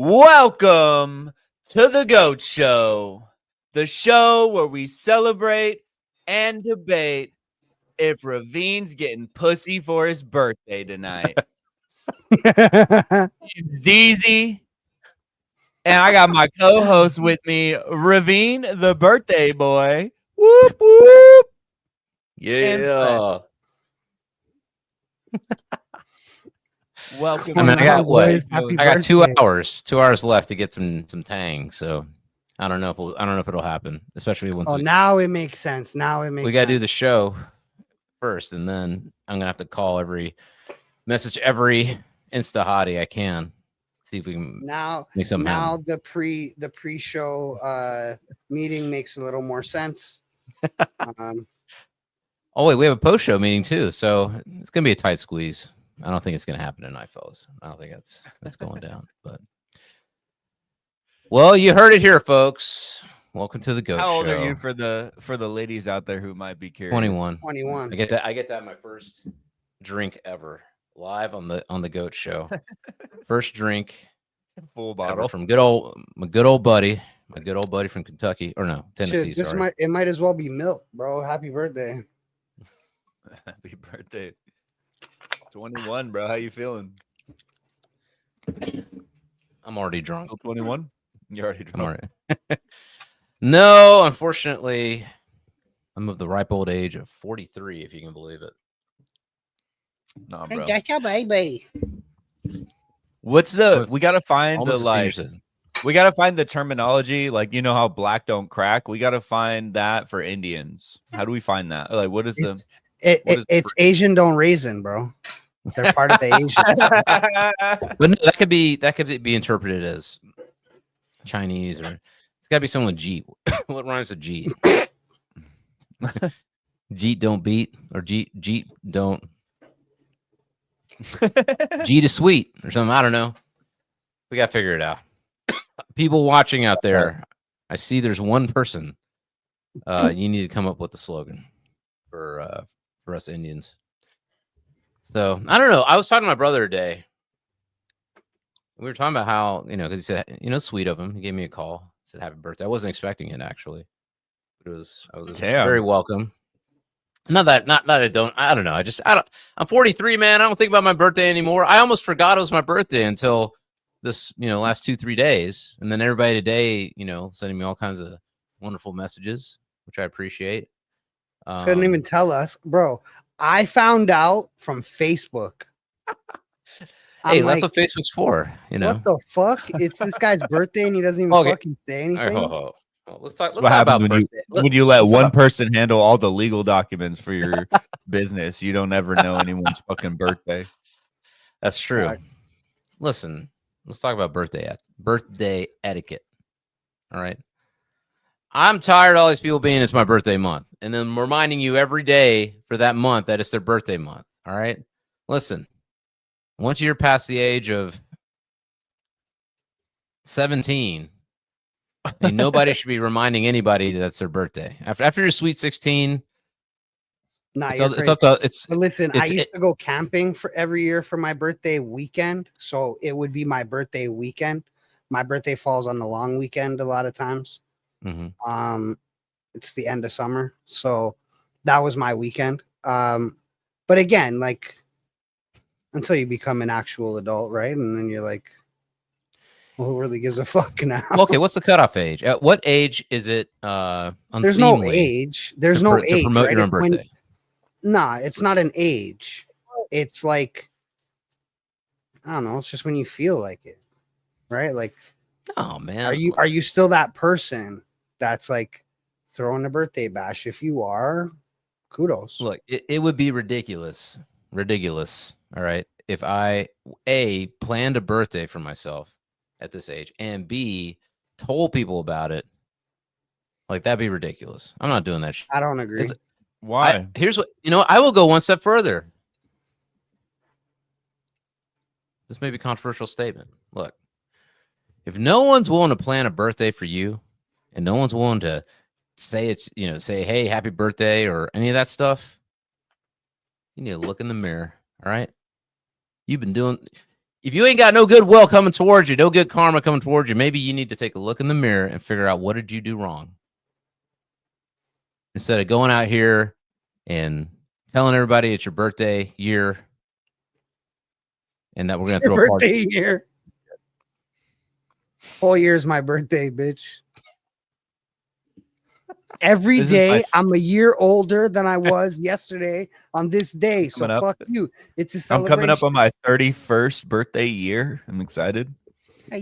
Welcome to the Goat Show, the show where we celebrate and debate if Ravin's getting pussy for his birthday tonight. It's Deez, and I got my co-host with me, Ravin, the birthday boy. Whoop whoop. Yeah. Welcome. I mean, I got what? Happy I got birthday. 2 hours. 2 hours left to get some tang. So I don't know if it'll happen, especially once Now it makes sense. Now it makes we got to do sense. the show first, and then I'm gonna have to call message every Insta hottie I can, see if we can make something happen. The pre-show meeting makes a little more sense. Oh wait, we have a post show meeting too, so it's gonna be a tight squeeze. I don't think it's gonna happen tonight, fellas. I don't think that's going down. But well, you heard it here, folks. Welcome to the Goat Show. How old are you for the ladies out there who might be curious? 21. 21. I get that my first drink ever live on the Goat Show. First drink, Full bottle from my good old buddy from Kentucky, or no, Tennessee. Shit, Sorry. it might as well be milk, bro. Happy birthday. Happy birthday. 21, bro. How you feeling? I'm already drunk. Still 21? You're already drunk. I'm already. No, unfortunately, I'm of the ripe old age of 43, if you can believe it. Nah, bro. That's your baby. What's the? We gotta find the Almost a senior like. citizen. We gotta find the terminology. Like, you know how black don't crack. We gotta find that for Indians. How do we find that? Like, what is the? It's Asian don't raisin, bro. They're part of the Asians. But no, that could be interpreted as Chinese, or it's got to be someone with Jeet. What rhymes with Jeet? Jeet don't beat, or Jeet don't. Jeet is sweet or something. I don't know. We got to figure it out. People watching out there, I see there's one person. You need to come up with a slogan for us Indians. So I don't know. I was talking to my brother today. We were talking about how, because he said, sweet of him. He gave me a call, said happy birthday. I wasn't expecting it actually. I was very welcome. Not that I don't know. I'm 43, man. I don't think about my birthday anymore. I almost forgot it was my birthday until this, last 2-3 days. And then everybody today, sending me all kinds of wonderful messages, which I appreciate. Couldn't even tell us, bro. I found out from Facebook. Hey, that's what Facebook's for, What the fuck? It's this guy's birthday and he doesn't even fucking say anything. Right, let's talk what happens about when you let one person handle all the legal documents for your business. You don't ever know anyone's fucking birthday. That's true. Right. Listen, let's talk about birthday etiquette. All right. I'm tired of all these people being it's my birthday month, and then reminding you every day for that month that it's their birthday month. All right. Listen, once you're past the age of 17, nobody should be reminding anybody that's their birthday. After your sweet 16, but listen, I used to go camping for every year for my birthday weekend, so it would be my birthday weekend. My birthday falls on the long weekend a lot of times. Mm-hmm. It's the end of summer, so that was my weekend. But again, like, until you become an actual adult, right? And then you're like, well, who really gives a fuck now? Okay, what's the cutoff age? At what age is it There's no age. There's no age. To promote your own birthday. Nah, it's not an age. It's like, I don't know. It's just when you feel like it, right? Like, oh man, are you still that person that's like throwing a birthday bash? If you are, kudos. Look, it would be ridiculous. All right, if I planned a birthday for myself at this age, and B, told people about it, like that'd be ridiculous. I'm not doing that shit. I don't agree. Why? Here's what, I will go one step further. This may be a controversial statement. Look, if no one's willing to plan a birthday for you, and no one's willing to say say, hey, happy birthday, or any of that stuff, you need to look in the mirror. All right. if you ain't got no goodwill coming towards you, no good karma coming towards you, maybe you need to take a look in the mirror and figure out what did you do wrong. Instead of going out here and telling everybody it's your birthday year and that we're going to throw a party. Birthday year. Whole year is my birthday, bitch. Every day I'm a year older than I was yesterday on this day. So fuck you. It's a celebration. I'm coming up on my 31st birthday year. I'm excited. Hey,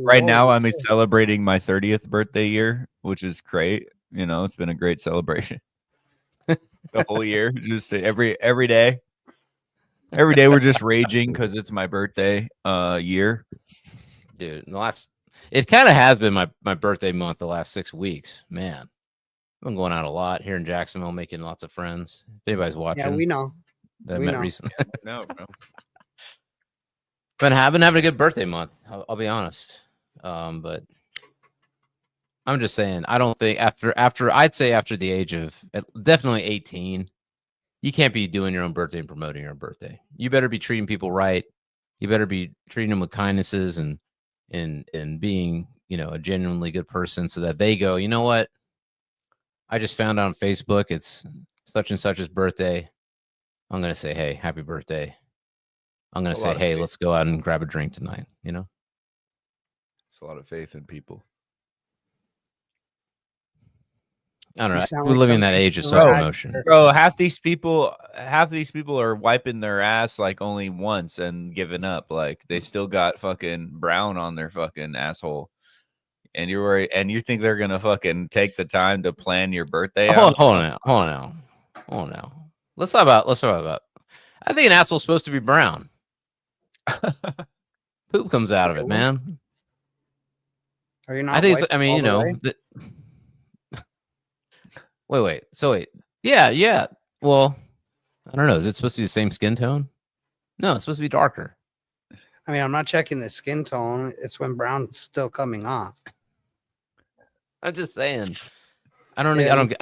right now I'm celebrating my 30th birthday year, which is great. You know, it's been a great celebration. The whole year, just every day. Every day we're just raging because it's my birthday year. Dude, it kind of has been my birthday month the last 6 weeks. Man, I've been going out a lot here in Jacksonville, making lots of friends. If anybody's watching, yeah, we know. That I met recently. No, bro. Been having a good birthday month. I'll be honest, but I'm just saying I don't think after I'd say after the age of definitely 18, you can't be doing your own birthday and promoting your own birthday. You better be treating people right. You better be treating them with kindnesses and being, you know, a genuinely good person so that they go, you know what? I just found out on Facebook it's such and such's birthday. I'm going to say, hey, happy birthday. I'm going to say, hey, let's go out and grab a drink tonight, you know? It's a lot of faith in people. I don't know. We're living in that age of self-promotion. Bro, half these people are wiping their ass like only once and giving up. Like they still got fucking brown on their fucking asshole. And you're worried, and you think they're gonna fucking take the time to plan your birthday out? Hold on now. Let's talk about. I think an asshole's supposed to be brown. Poop comes out of it, man. Are you not? I think. I mean, you know. Wait. So wait. Yeah. Well, I don't know. Is it supposed to be the same skin tone? No, it's supposed to be darker. I mean, I'm not checking the skin tone. It's when brown's still coming off. I'm just saying. I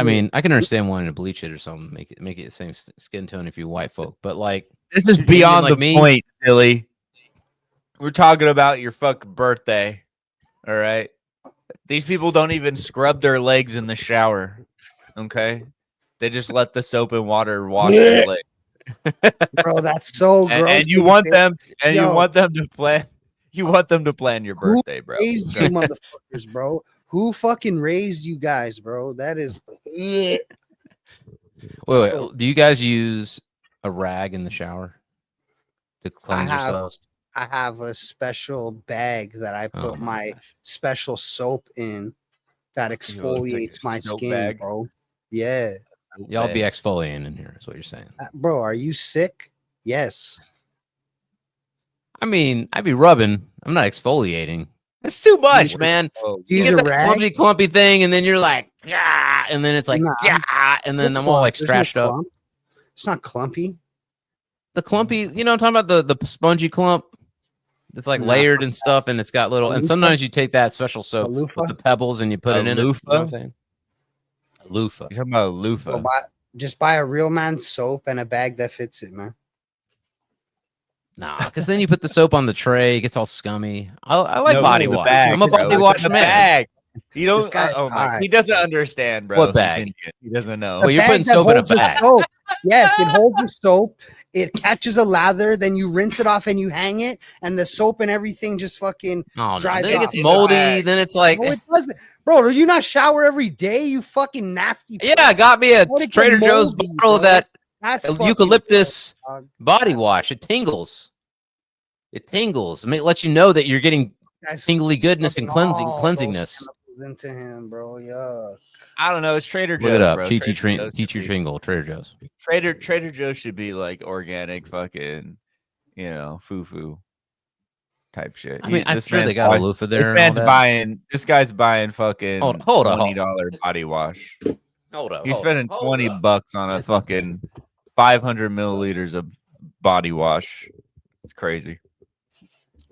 mean, I can understand wanting to bleach it or something, make it the same skin tone if you're white folk, but like this is beyond the point, silly. We're talking about your fucking birthday. All right. These people don't even scrub their legs in the shower. Okay, they just let the soap and water wash their legs. Bro, that's so gross. And you want them, and you want them to plan. You want them to plan your birthday, bro. Who raised you motherfuckers, bro? Who fucking raised you guys, bro? That is. Wait. Do you guys use a rag in the shower to cleanse yourselves? I have a special bag that I put my special soap in that exfoliates my skin, bro. Yeah. Y'all be exfoliating in here, is what you're saying. Bro, are you sick? Yes. I mean, I'd be rubbing. I'm not exfoliating. It's too much, man. You get that clumpy thing, and then you're like, yeah, and then it's like, yeah, and then I'm all like scratched up. It's not clumpy. The clumpy, you know what I'm talking about? The spongy clump. It's like layered and stuff, and it's got little. And sometimes you take that special soap with the pebbles and you put it in. You know what I'm saying? A loofah. You're talking about a loofah. So just buy a real man soap and a bag that fits it, man. Nah, because then you put the soap on the tray, it gets all scummy. I like body wash. I'm a body wash man. Bag. You don't. He doesn't understand, bro. What bag? He doesn't know. Well, you're putting soap in a bag. Yes, it holds the soap. It catches a lather, then you rinse it off and you hang it, and the soap and everything just fucking dries then off. It gets moldy. Then it's like, no, it doesn't, bro. Do you not shower every day? You fucking nasty. Yeah, I got me a Trader Joe's bottle of that eucalyptus body wash. It tingles. It tingles. I mean, it lets you know that you're getting tingly goodness and cleansingness. Into him, bro. Yuck. I don't know. It's Trader Joe's. Look it up. Bro. Teach your Tingle. Trader Joe's. Trader Joe's should be like organic, fucking, you know, foo type shit. I mean, I'm sure they got a loofah there. This guy's buying fucking $20 body wash. Hold up. He's spending $20 on a fucking 500 milliliters of body wash. It's crazy.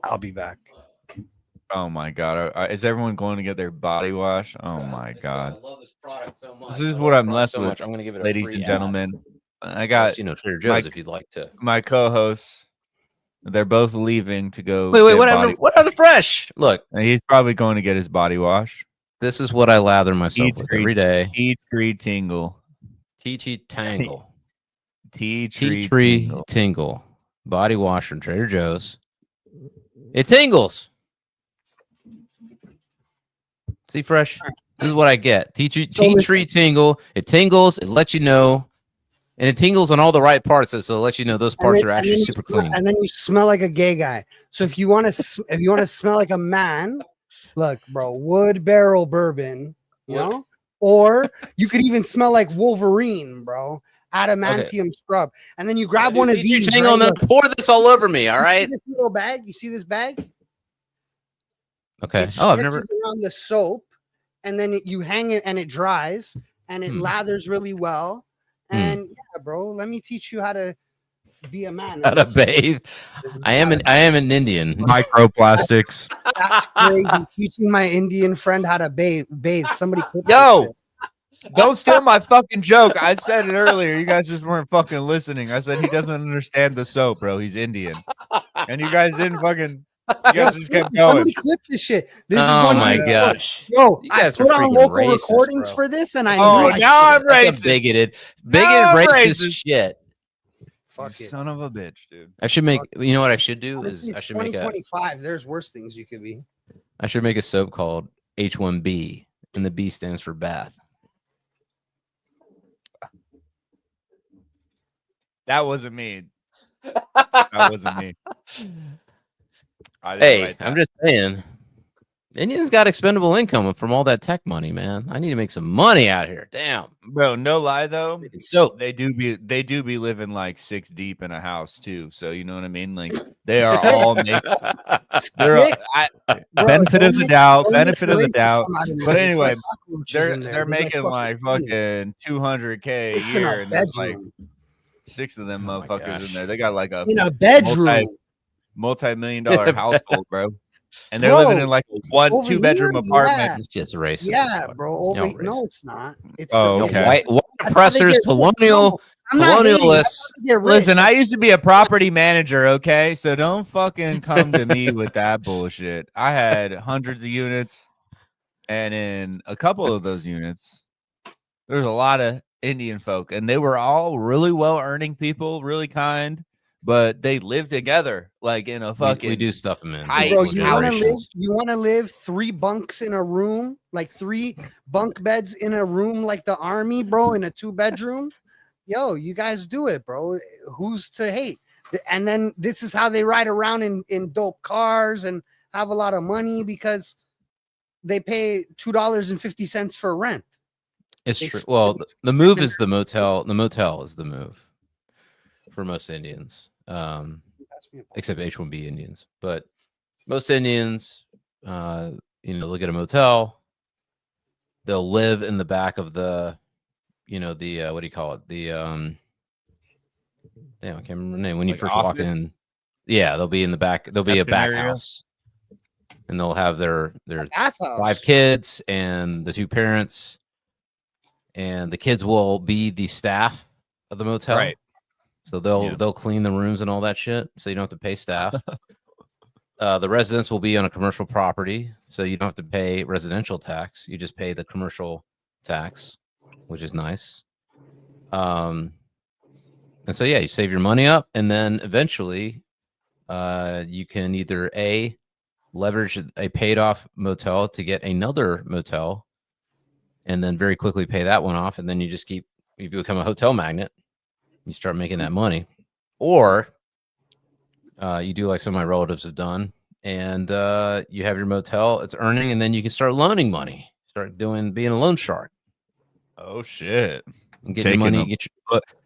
I'll be back. Oh my god! Is everyone going to get their body wash? Oh my god! I love this product so much. This is what I'm left with. I'm going to give it, ladies and gentlemen. I got Trader Joe's if you'd like to. My co-hosts. They're both leaving to go. Wait, get body what are the fresh? Look, and he's probably going to get his body wash. this is what I lather myself with every day. Tea tree tingle. Tangle. Tea Tree tingle. Tingle. Body wash from Trader Joe's. It tingles. See, fresh. This is what I get. Tea tree tingle. It tingles. It lets you know, and it tingles on all the right parts, so it lets you know those parts are actually super clean. And then you smell like a gay guy. So if you want to smell like a man, look, bro, wood barrel bourbon, you know, or you could even smell like Wolverine, bro. Adamantium scrub, and then you grab one of these. Tingle, and then pour this all over me. All right. This little bag. You see this bag? Okay. It I've never around the soap, and then you hang it, and it dries, and it lathers really well. And yeah, bro, let me teach you how to be a man. How to bathe. I am an Indian. Microplastics. That's crazy. Teaching my Indian friend how to bathe. Somebody. Yo. Don't steal my fucking joke. I said it earlier. You guys just weren't fucking listening. I said he doesn't understand the soap, bro. He's Indian. And you guys didn't fucking. You guys just kept going. Somebody clip this shit. This is Oh one my gosh. Yo, You I guys put are on freaking local racist, recordings bro. for this, and I Oh, know now I'm That's racist. bigoted I'm racist racist. shit. Fuck You it. son of a bitch, dude. I should make. You know what I should do Honestly, is I it's should make a. 2025. There's worse things you could be. I should make a soap called H1B, and the B stands for bath. That wasn't me. That wasn't me. I didn't Hey, write that. I'm just saying. Indians got expendable income from all that tech money, man. I need to make some money out here. Damn. Bro, no lie though. So They do be living like 6 deep in a house too. So you know what I mean? Like they are Sick. all they're Bro, benefit of the doubt, don't benefit make of the races doubt. come out in But there. It's anyway, like cockroaches they're in there. they're There's making like fucking 200K a Six in year, a and there's like bedroom. 6 of them Oh my motherfuckers gosh. in there. They got like a In a bedroom. multi-million-dollar household, bro. And they're Bro, living in like a over 2-bedroom here, apartment. it's just racist. Yeah, bro. Y'all No, racist. it's not. It's Oh, the okay. White That's how they oppressors, get- colonial, No, I'm not hating. colonialists. That's how they get rich. Listen, I used to be a property manager, okay? So don't fucking come to me with that bullshit. I had hundreds of units, and in a couple of those units, there's a lot of Indian folk, and they were all really well-earning people, really kind, but they lived together like in a fucking. We do stuff them in. tight Bro, multiple you want to live? generations. You want to live 3 bunks in a room, like 3 bunk beds in a room, like the army, bro, in a 2-bedroom? Yo, you guys do it, bro. Who's to hate? And then this is how they ride around in dope cars and have a lot of money because they pay $2.50 for rent. It's They true. split Well, it. the move is the motel. The motel is the move for most Indians, except H1B Indians. But most Indians, they'll get a motel. They'll live in the back of the, what do you call it? The damn, I can't remember the name. When you Like first walk office? in, yeah, they'll be in the back. There'll be a Reception back area? house, and they'll have their Bathhouse. 5 kids and the 2 parents, and the kids will be the staff of the motel. Right. So they'll Yeah. they'll clean the rooms and all that shit. So you don't have to pay staff. The residence will be on a commercial property, so you don't have to pay residential tax. You just pay the commercial tax, which is nice. And so yeah, you save your money up, and then eventually, you can either leverage a paid off motel to get another motel, and then very quickly pay that one off, and then you become a hotel magnet. You start making that money, or you do like some of my relatives have done, and you have your motel, it's earning, and then you can start loaning money, being a loan shark, Oh shit. and getting money.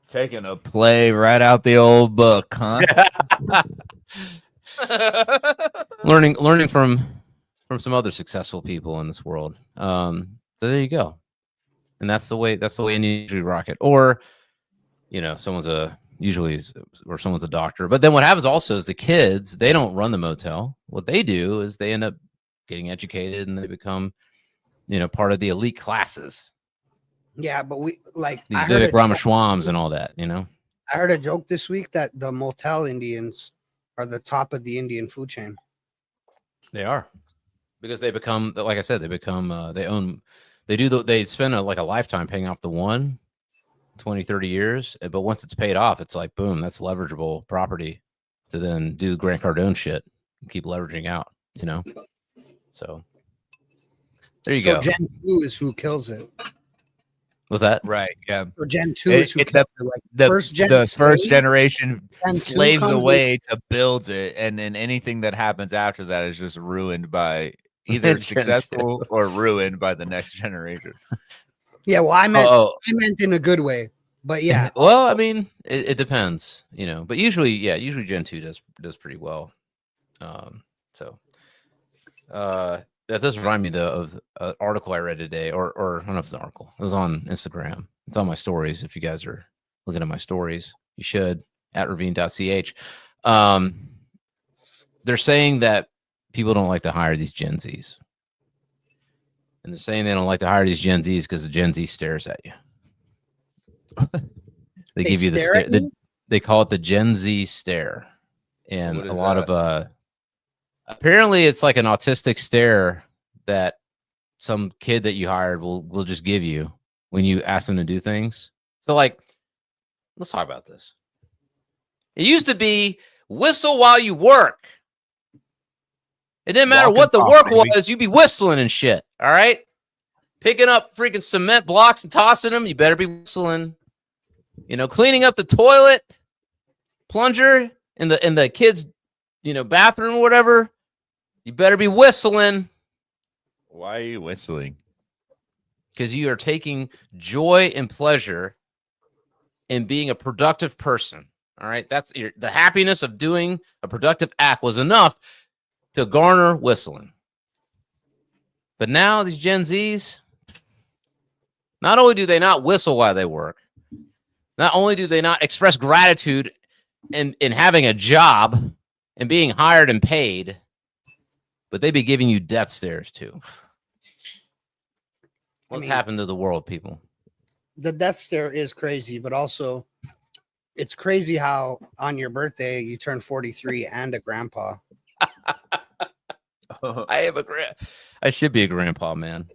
Taking a play right out the old book, huh? learning from some other successful people in this world. So there you go, and that's the way you usually rock it. Or someone's a doctor. But then what happens also is the kids, they don't run the motel. What they do is they end up getting educated, and they become part of the elite classes, Yeah, but we like these I heard Vivek Ramaswams and all that. I heard a joke this week that the motel Indians are the top of the Indian food chain. They are, because they become, like I said, they become they spend a lifetime paying off the one, 20, 30 years, but once it's paid off, it's like boom, that's leverageable property to then do Grant Cardone shit and keep leveraging out, So there you go. Gen 2 is who kills it. What's that? Right. Yeah. So Gen 2 is who kills it. Like The first generation Gen 2 slaves comes away to build it, and then anything that happens after that is just ruined by either Gen successful or ruined by the next generation. Yeah, well, I meant in a good way, but yeah. Well, I mean, it depends, but usually Gen 2 does pretty well. That does remind me though of an article I read today, or I don't know if it's an article. It was on Instagram. It's on my stories. If you guys are looking at my stories, you should at ravin.ch. They're saying that people don't like to hire these Gen Zs. And they're saying they don't like to hire these Gen Zs because the Gen Z stares at you. They give you the stare. They call it the Gen Z stare. And a lot of apparently it's like an autistic stare that some kid that you hired will just give you when you ask them to do things. So like, let's talk about this. It used to be whistle while you work. It didn't matter what the work was, you'd be whistling and shit. All right. Picking up freaking cement blocks and tossing them, you better be whistling. Cleaning up the toilet plunger in the kids' bathroom or whatever. You better be whistling. Why are you whistling? Because you are taking joy and pleasure in being a productive person. All right. That's the happiness of doing a productive act was enough to garner whistling. But now these Gen Zs, not only do they not whistle while they work, not only do they not express gratitude in having a job and being hired and paid, but they be giving you death stares too. What's happened to the world, people? The death stare is crazy, but also it's crazy how on your birthday you turn 43 and a grandpa. I should be a grandpa, man.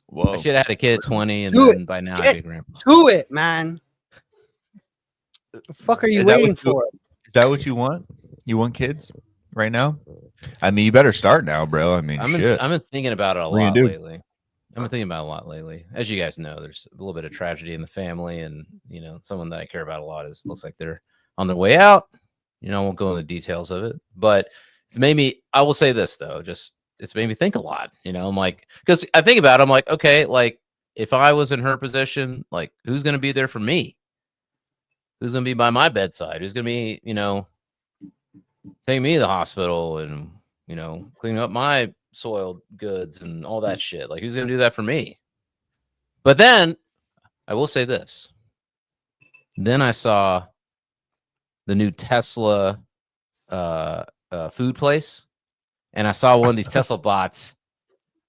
Whoa. I should have had a kid at 20, and then by now I'd be a grandpa. Do it, man. The fuck are you waiting for? Is that what you want? You want kids right now? I mean, you better start now, bro. I mean, shit. I've been thinking about it a lot lately. As you guys know, there's a little bit of tragedy in the family, and someone that I care about a lot looks like they're on their way out. I won't go into the details of it, but it's made me. I will say this though, it's made me think a lot. I'm like, because I think about it, I'm like, okay, like if I was in her position, like who's going to be there for me? Who's going to be by my bedside? Who's going to be, taking me to the hospital and, cleaning up my soiled goods and all that shit? Like, who's going to do that for me? But then I will say this. Then I saw the new Tesla food place, and I saw one of these Tesla bots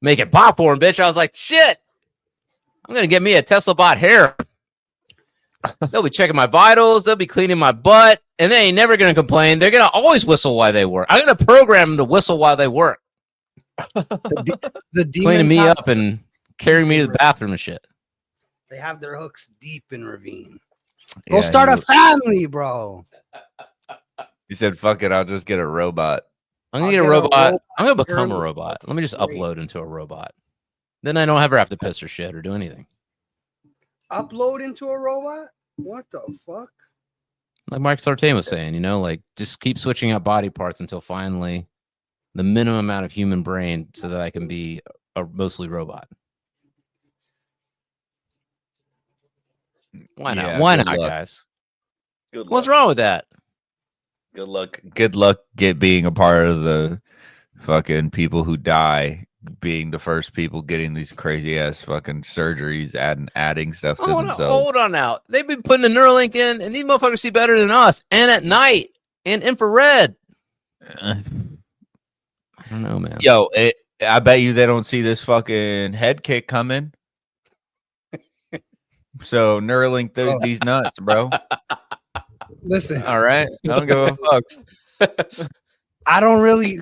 making popcorn, bitch. I was like, shit, I'm going to get me a Tesla bot Harem. They'll be checking my vitals. They'll be cleaning my butt, and they ain't never going to complain. They're going to always whistle while they work. I'm going to program them to whistle while they work. The cleaning me up and carrying me to the bathroom and shit. They have their hooks deep in Ravin. Go start a family, bro. He said, fuck it, I'll just get a robot. I'm going to get a robot. I'm going to become a robot. Let me just upload into a robot. Then I don't ever have to piss or shit or do anything. Upload into a robot? What the fuck? Like Mark Sartain was saying, like just keep switching out body parts until finally the minimum amount of human brain so that I can be a mostly robot. Why not? Yeah, Why not, luck. guys? Good What's luck. wrong with that? Good luck. Good luck being a part of the fucking people who die, being the first people getting these crazy ass fucking surgeries, adding stuff to themselves. Hold on now. They've been putting the Neuralink in, and these motherfuckers see better than us, and at night, and infrared. I don't know, man. Yo, I bet you they don't see this fucking head kick coming. So Neuralink these nuts, bro. Listen. All right. I don't give a fuck. I don't really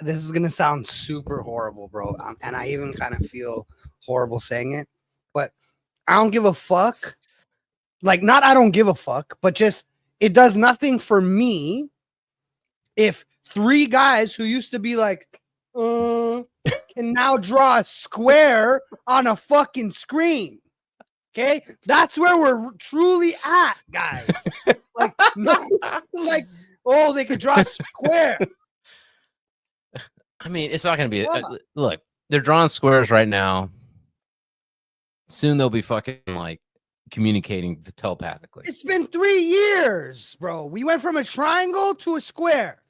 this is gonna sound super horrible, bro, and I even kind of feel horrible saying it, but I don't give a fuck. Like, not I don't give a fuck, but just it does nothing for me if 3 guys who used to be like, can now draw a square on a fucking screen. Okay, that's where we're truly at, guys. Like, no, like, oh, they could draw a square. I mean, it's not going to be. Look, they're drawing squares right now. Soon they'll be fucking like communicating telepathically. It's been 3 years, bro. We went from a triangle to a square.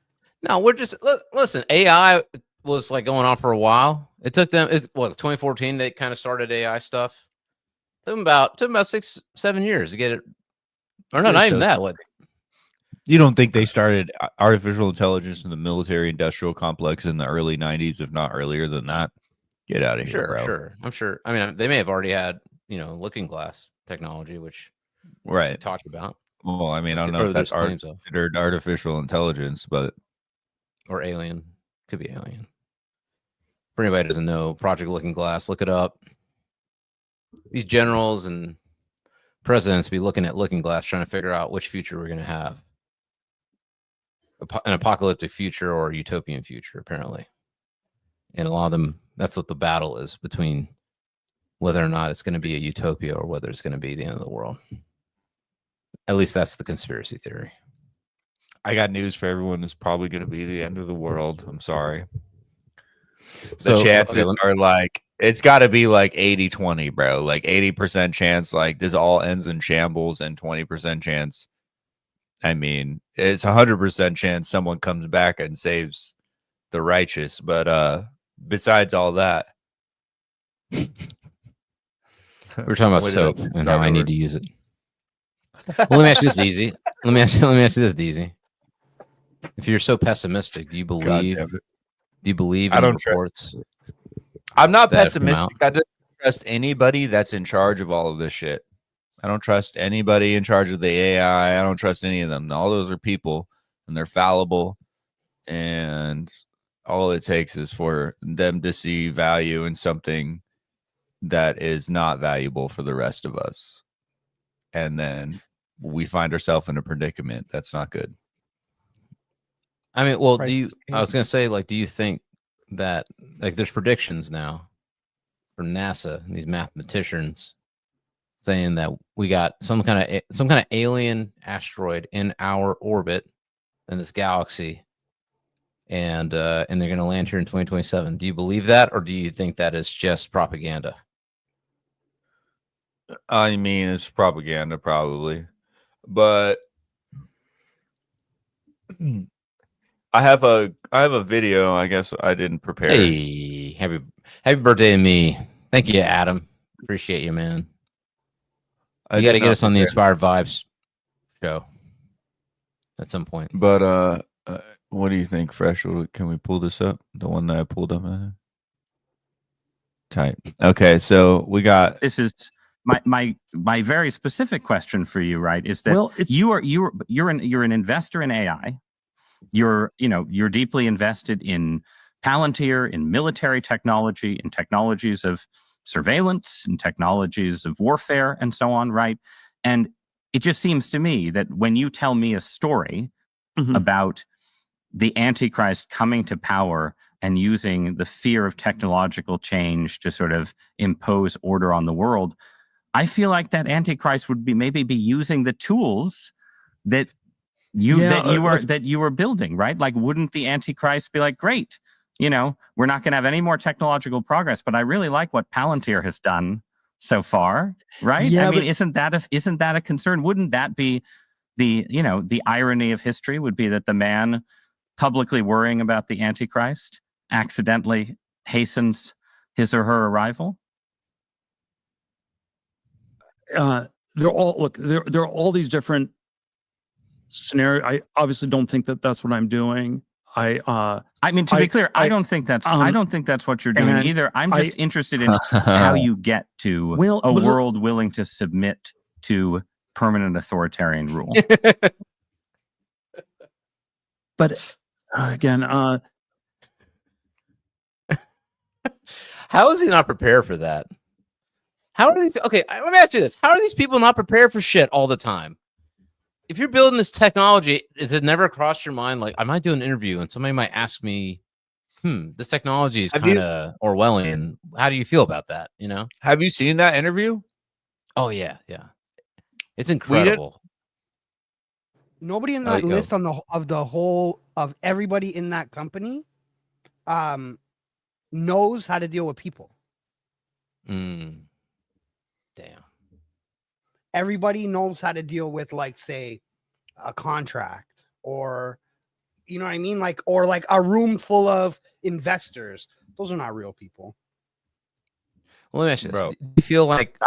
No, we're just listen. AI was like going on for a while. It took them. 2014 they kind of started AI stuff. Took them about 6-7 years to get it. Or no, not even that. What? You don't think they started artificial intelligence in the military industrial complex in the early 90s, if not earlier than that? Get out of here, bro. Sure. I'm sure. I mean, they may have already had, looking glass technology, which we talked about. Well, I mean, I don't know if that's considered artificial intelligence, but or alien. Could be alien. For anybody who doesn't know, Project Looking Glass, look it up. These generals and presidents be looking at Looking Glass, trying to figure out which future we're going to have. An apocalyptic future or a utopian future, apparently. And a lot of them, that's what the battle is between whether or not it's going to be a utopia or whether it's going to be the end of the world. At least that's the conspiracy theory. I got news for everyone. It's probably going to be the end of the world. I'm sorry. So, the chances are like, it's got to be like 80-20, bro. Like 80% chance, like this all ends in shambles, and 20% chance. I mean, it's 100% chance someone comes back and saves the righteous. But besides all that, we're talking about soap and how I need to use it. Well, let me ask you this, Deezy. Let me ask you this, Deezy. If you're so pessimistic, do you believe in reports? I'm not pessimistic. I don't trust anybody that's in charge of all of this shit. I don't trust anybody in charge of the AI. I don't trust any of them. All those are people, and they're fallible. And all it takes is for them to see value in something that is not valuable for the rest of us. And then we find ourselves in a predicament that's not good. I mean, well, I was going to say, like, do you think that, like, there's predictions now from NASA and these mathematicians saying that we got some kind of alien asteroid in our orbit in this galaxy, and they're going to land here in 2027. Do you believe that, or do you think that is just propaganda? I mean, it's propaganda, probably, but I have a video. I guess I didn't prepare. Hey, happy birthday to me! Thank you, Adam. Appreciate you, man. You got to get us on the Inspired Vibes show at some point. But what do you think, Fresh? Can we pull this up? The one that I pulled up. Tight. Okay, so we got. This is my very specific question for you, right? Is that you're an investor in AI. You're deeply invested in Palantir, in military technology, in technologies of surveillance and technologies of warfare and so on, right? And it just seems to me that when you tell me a story about the Antichrist coming to power and using the fear of technological change to sort of impose order on the world, I feel like that Antichrist would maybe be using the tools that you were building, right? Like, wouldn't the Antichrist be like, great, we're not going to have any more technological progress, but I really like what Palantir has done so far, right? Yeah, I mean, isn't that a concern? Wouldn't that be the irony of history would be that the man publicly worrying about the Antichrist accidentally hastens his or her arrival? There are all these different scenarios. I obviously don't think that that's what I'm doing. I mean, to be clear, I don't think that's what you're doing either. I'm just interested in how you get to a world willing to submit to permanent authoritarian rule. but again, How is he not prepared for that? How are these? Okay, let me ask you this: how are these people not prepared for shit all the time? If you're building this technology, is it never crossed your mind? Like, I might do an interview and somebody might ask me, this technology is kind of Orwellian. How do you feel about that? You know? Have you seen that interview? Oh yeah. It's incredible. Nobody in that list of everybody in that company knows how to deal with people. Damn. Everybody knows how to deal with, like, say, a contract, or you know what I mean, like, or like a room full of investors. Those are not real people. Well, let me ask you this. Bro. Do you feel like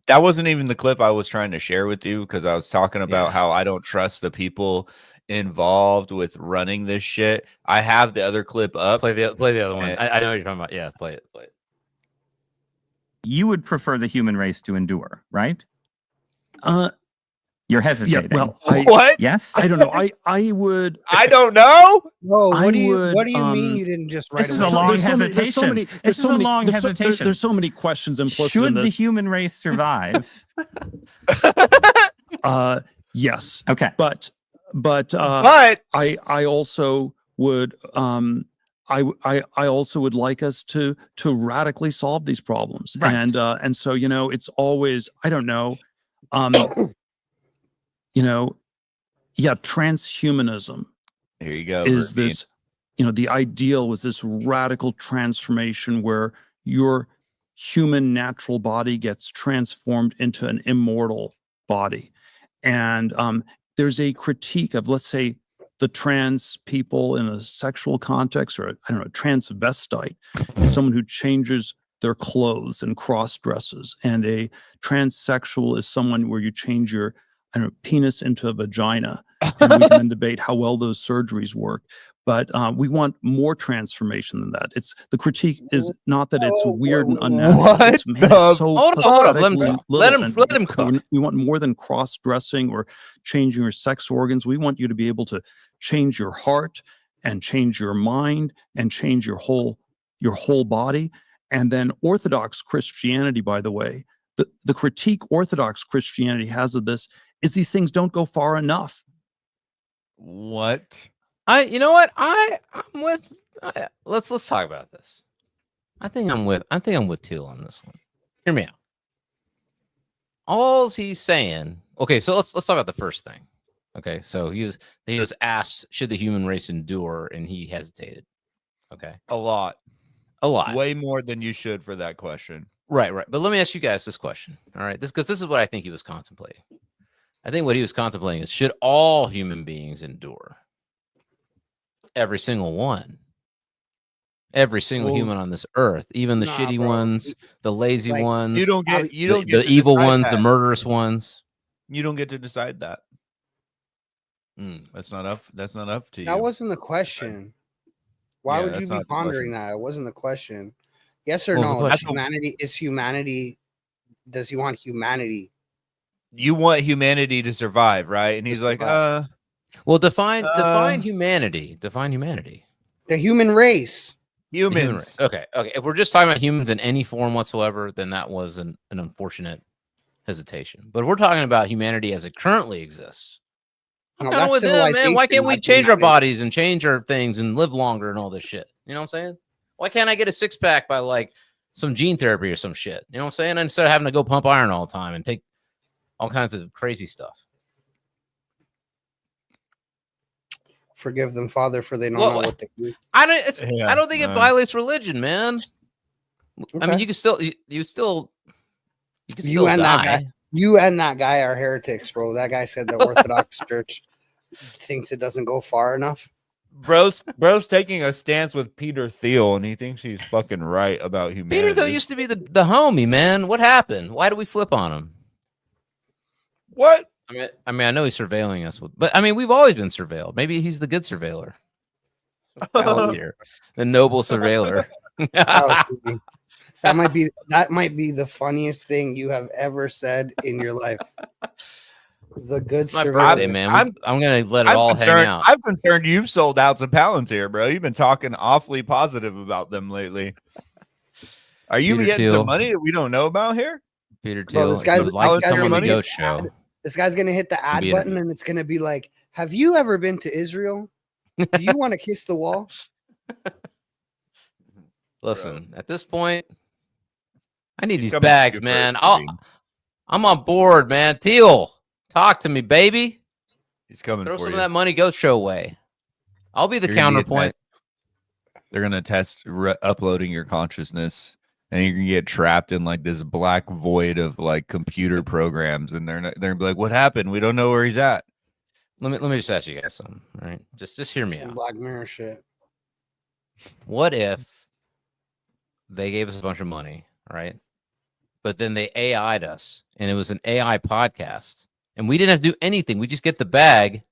that wasn't even the clip I was trying to share with you, because I was talking about how I don't trust the people involved with running this shit. I have the other clip up. play the other one? I know what you're talking about. Yeah, play it. You would prefer the human race to endure, right? You're hesitating. Yeah, well, What? Yes. I don't know. I would. I don't know. Whoa, I what do you would, mean you didn't just write This is away? a long There's hesitation. This is a long hesitation. There's so many questions implicit Should in the this. human race survive? Yes. Okay. But I also would I also would like us to radically solve these problems. Right. And so, you know, it's always, I don't know, you know, transhumanism Here you go. is Ravin. this, you know, the ideal was this radical transformation where your human natural body gets transformed into an immortal body. And there's a critique of, let's say, the trans people in a sexual context, or I don't know, transvestite is someone who changes their clothes and cross dresses, and a transsexual is someone where you change your, I don't know, penis into a vagina. And we can then debate how well those surgeries work. But we want more transformation than that. It's the critique is not that it's weird and unnatural. What it's, man, it's so hold up. Let him cook. We want more than cross-dressing or changing your sex organs. We want you to be able to change your heart and change your mind and change your whole body. And then Orthodox Christianity, by the way, the critique Orthodox Christianity has of this is these things don't go far enough. What? You know what? I'm with. Let's talk about this. I think I'm with Tiel on this one. Hear me out. All he's saying. Okay, so let's talk about the first thing. Okay, so he was asked, should the human race endure, and he hesitated. Okay, A lot. Way more than you should for that question. Right. But let me ask you guys this question. All right, this is what I think he was contemplating. I think what he was contemplating is, should all human beings endure? Every single one. Every single human on this earth, even the shitty ones, the lazy ones, You don't get the evil ones, the murderous ones. You don't get to decide that. That's not up to you. That wasn't the question. Why would you be pondering that? It wasn't the question. Yes or no? Humanity. Does he want humanity? You want humanity to survive, right? And he's like, Well, define humanity. Define humanity. The human race. Humans. Okay. If we're just talking about humans in any form whatsoever, then that was an unfortunate hesitation. But if we're talking about humanity as it currently exists, I'm kind of with them, man. Why can't we change our bodies and change our things and live longer and all this shit? You know what I'm saying? Why can't I get a six-pack by, like, some gene therapy or some shit? You know what I'm saying? Instead of having to go pump iron all the time and take all kinds of crazy stuff. Forgive them, Father, for they don't know what they do. I don't think it violates religion, man. Okay. I mean, you can still and that guy. You and that guy are heretics, bro. That guy said the Orthodox Church thinks it doesn't go far enough. Bro's taking a stance with Peter Thiel, and he thinks he's fucking right about humanity. Peter Thiel used to be the homie, man. What happened? Why did we flip on him? What? I mean, I know he's surveilling us, but I mean, we've always been surveilled. Maybe he's the good surveiller. The noble surveiller. That might be the funniest thing you have ever said in your life. The good It's my surveillance. birthday, man. I'm gonna let it all hang out. I'm concerned you've sold out to Palantir, bro. You've been talking awfully positive about them lately. Are you Peter getting Thiel. some money that we don't know about here? Peter Bro, Thiel, this guy's- if you'd like this to guy's come on the gonna Goat get Show. This guy's gonna hit the ad be button, interviewed. and it's gonna be like, "Have you ever been to Israel? Do you want to kiss the wall?" Listen, at this point, I need He's these coming to bags, you man. first, Ravin. I'm on board, man. Tiel, talk to me, baby. He's coming Throw for some you. of that money Goat Show away. I'll be the You're gonna be a counterpoint. They're gonna test uploading your consciousness, and you're gonna get trapped in like this black void of like computer programs, and they're gonna be like, "What happened? We don't know where he's at." Let me just ask you guys something. All right, just hear me Some out. Black Mirror shit. What if they gave us a bunch of money, right? But then they AI'd us, and it was an AI podcast, and we didn't have to do anything. We just get the bag,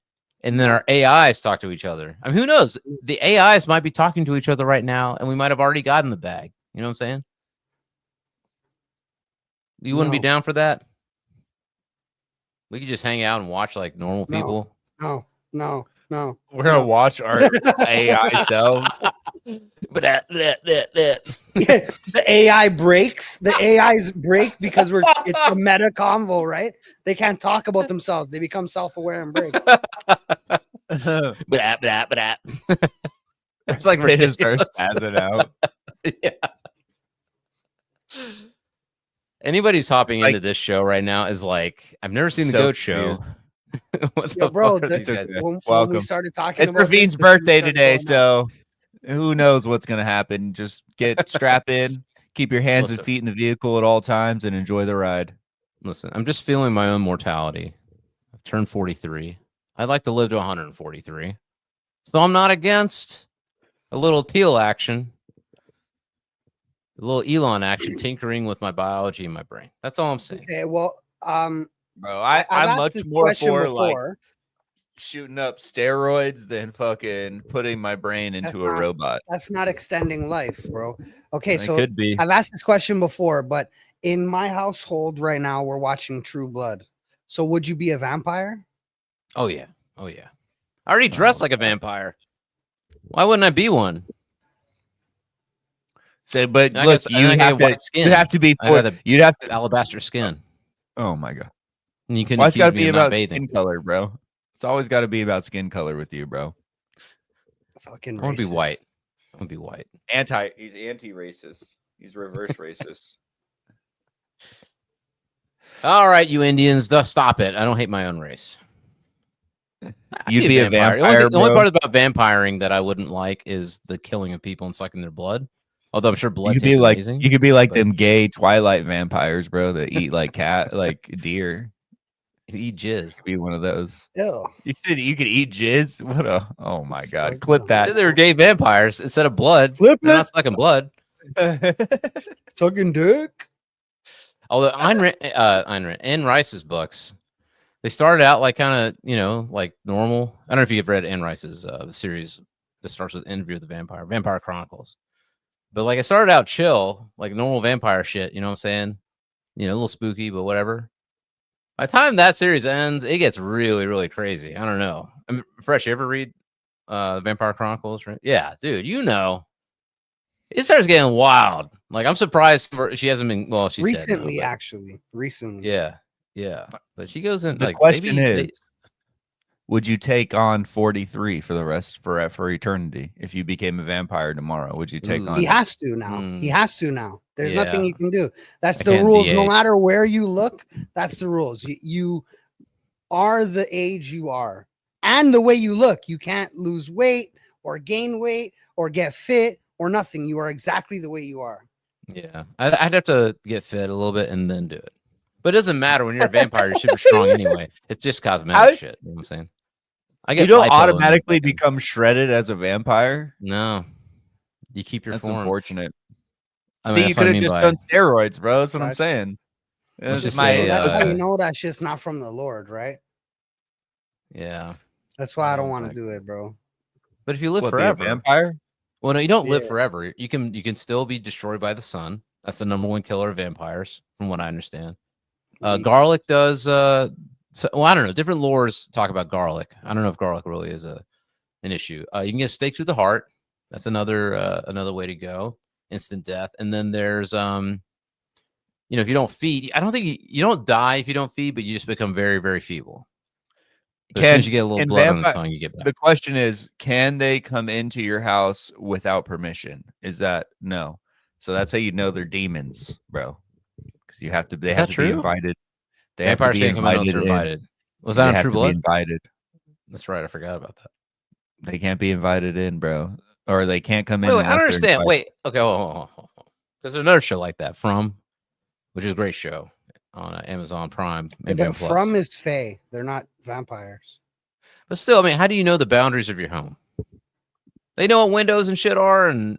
and then our AIs talk to each other. I mean, who knows? The AIs might be talking to each other right now, and we might have already gotten the bag. You know what I'm saying? You wouldn't be No. down for that? We could just hang out and watch like normal No. people. No. We're gonna watch our AI selves. But The AI breaks. The AIs break because it's a meta convo, right? They can't talk about themselves. They become self-aware and break. It's like They just start ridiculous. spazzing out. Yeah. Anybody who's hopping Like- into this show right now is like, I've never seen the So Goat Show. What Yo, the bro, fuck are these guys doing? when we Welcome. started talking It's about Ravin's this, birthday started today, going up. so who knows what's gonna happen? Just get strap in, keep your hands and Listen. feet in the vehicle at all times, and enjoy the ride. Listen, I'm just feeling my own mortality. I've turned 43. I'd like to live to 143. So I'm not against a little Tiel action, a little Elon action, tinkering with my biology and my brain. That's all I'm saying. Okay, well, Bro, I've I'm asked much this more question for like before. shooting up steroids than fucking putting my brain into That's a not- robot. That's not extending life, bro. Okay, It so could be. I've asked this question before, but in my household right now, we're watching True Blood. So would you be a vampire? Oh, yeah. Oh, yeah. I already dress like a vampire. Why wouldn't I be one? So, but I look, guess- you I have get to. white skin. You have to be. I got the You'd have to. alabaster skin. Oh my god. And you can Why it's got to accuse me be of not about bathing. skin color, bro? It's always got to be about skin color with you, bro. Fucking I want to be racist. white. I want to be white. He's anti-racist. He's reverse racist. All right, you Indians, stop it. I don't hate my own race. I'd You'd be a The vampire, the only bro. part about vampiring that I wouldn't like is the killing of people and sucking their blood. Although I'm sure blood You could tastes be like amazing. you could be like but- them gay Twilight vampires, bro, that eat like like deer. Eat jizz. You could be one of those. Ew. You could eat jizz. What a oh my god! Fuck Clip no. Said they were gay vampires instead of blood. Flip They're it. not sucking blood. that. Sucking dick. Although Anne Rice's books, they started out like kind of, like normal. I don't know if you've read Anne Rice's series that starts with Interview with the Vampire Chronicles. But like it started out chill, like normal vampire shit, you know what I'm saying? A little spooky, but whatever. By the time that series ends, it gets really, really crazy. I don't know. I mean, Fresh, you ever read the Vampire Chronicles? Right? Yeah, dude, it starts getting wild. Like I'm surprised she hasn't been. Well, she's dead now, Recently, but- actually. Recently. Yeah. But she goes in The like question maybe is, would you take on 43 for the rest for eternity if you became a vampire tomorrow? Would you take Ooh. on? He has to now. He Mm. has to now. There's nothing Yeah. you can do. That's I the can't rules. No DA. matter where you look, that's the rules. You are the age you are. And the way you look, you can't lose weight or gain weight or get fit or nothing. You are exactly the way you are. Yeah, I'd have to get fit a little bit and then do it. But it doesn't matter when you're a vampire. You're super strong anyway. It's just cosmetic shit. You know what I'm saying? I You don't lipo and automatically fucking- become shredded as a vampire. No, you keep your That's form. unfortunate. I mean, See, you that's what I could have mean just by- done steroids, bro. That's what I'm Right. saying. Let's It's just my- say, That's how you uh, know that shit's not from the Lord, right? Yeah, That's why I don't Oh want my to do it, bro. but if you live what, be a forever, vampire. well, no, you don't live Yeah. forever. You can still be destroyed by the sun. That's the number one killer of vampires, from what I understand. Garlic does So, well, I don't know. Different lores talk about garlic. I don't know if garlic really is an issue. You can get stake through the heart. That's another way to go. Instant death. And then there's if you don't feed, I don't think you don't die if you don't feed, but you just become very, very feeble. But as soon as you get a little blood on the tongue, you get back. The question is, can they come into your house without permission? Is that no? So that's how you know they're demons, bro. Because you have to. They have to be invited. They have to be invited. Was that on True Blood? Invited. That's right. I forgot about that. They can't be invited in, bro, or they can't come in. Wait, I don't understand. Wait, okay, hold on. There's another show like that, which is a great show on Amazon Prime. But From is Fae. They're not vampires. But still, I mean, how do you know the boundaries of your home? They know what windows and shit are, and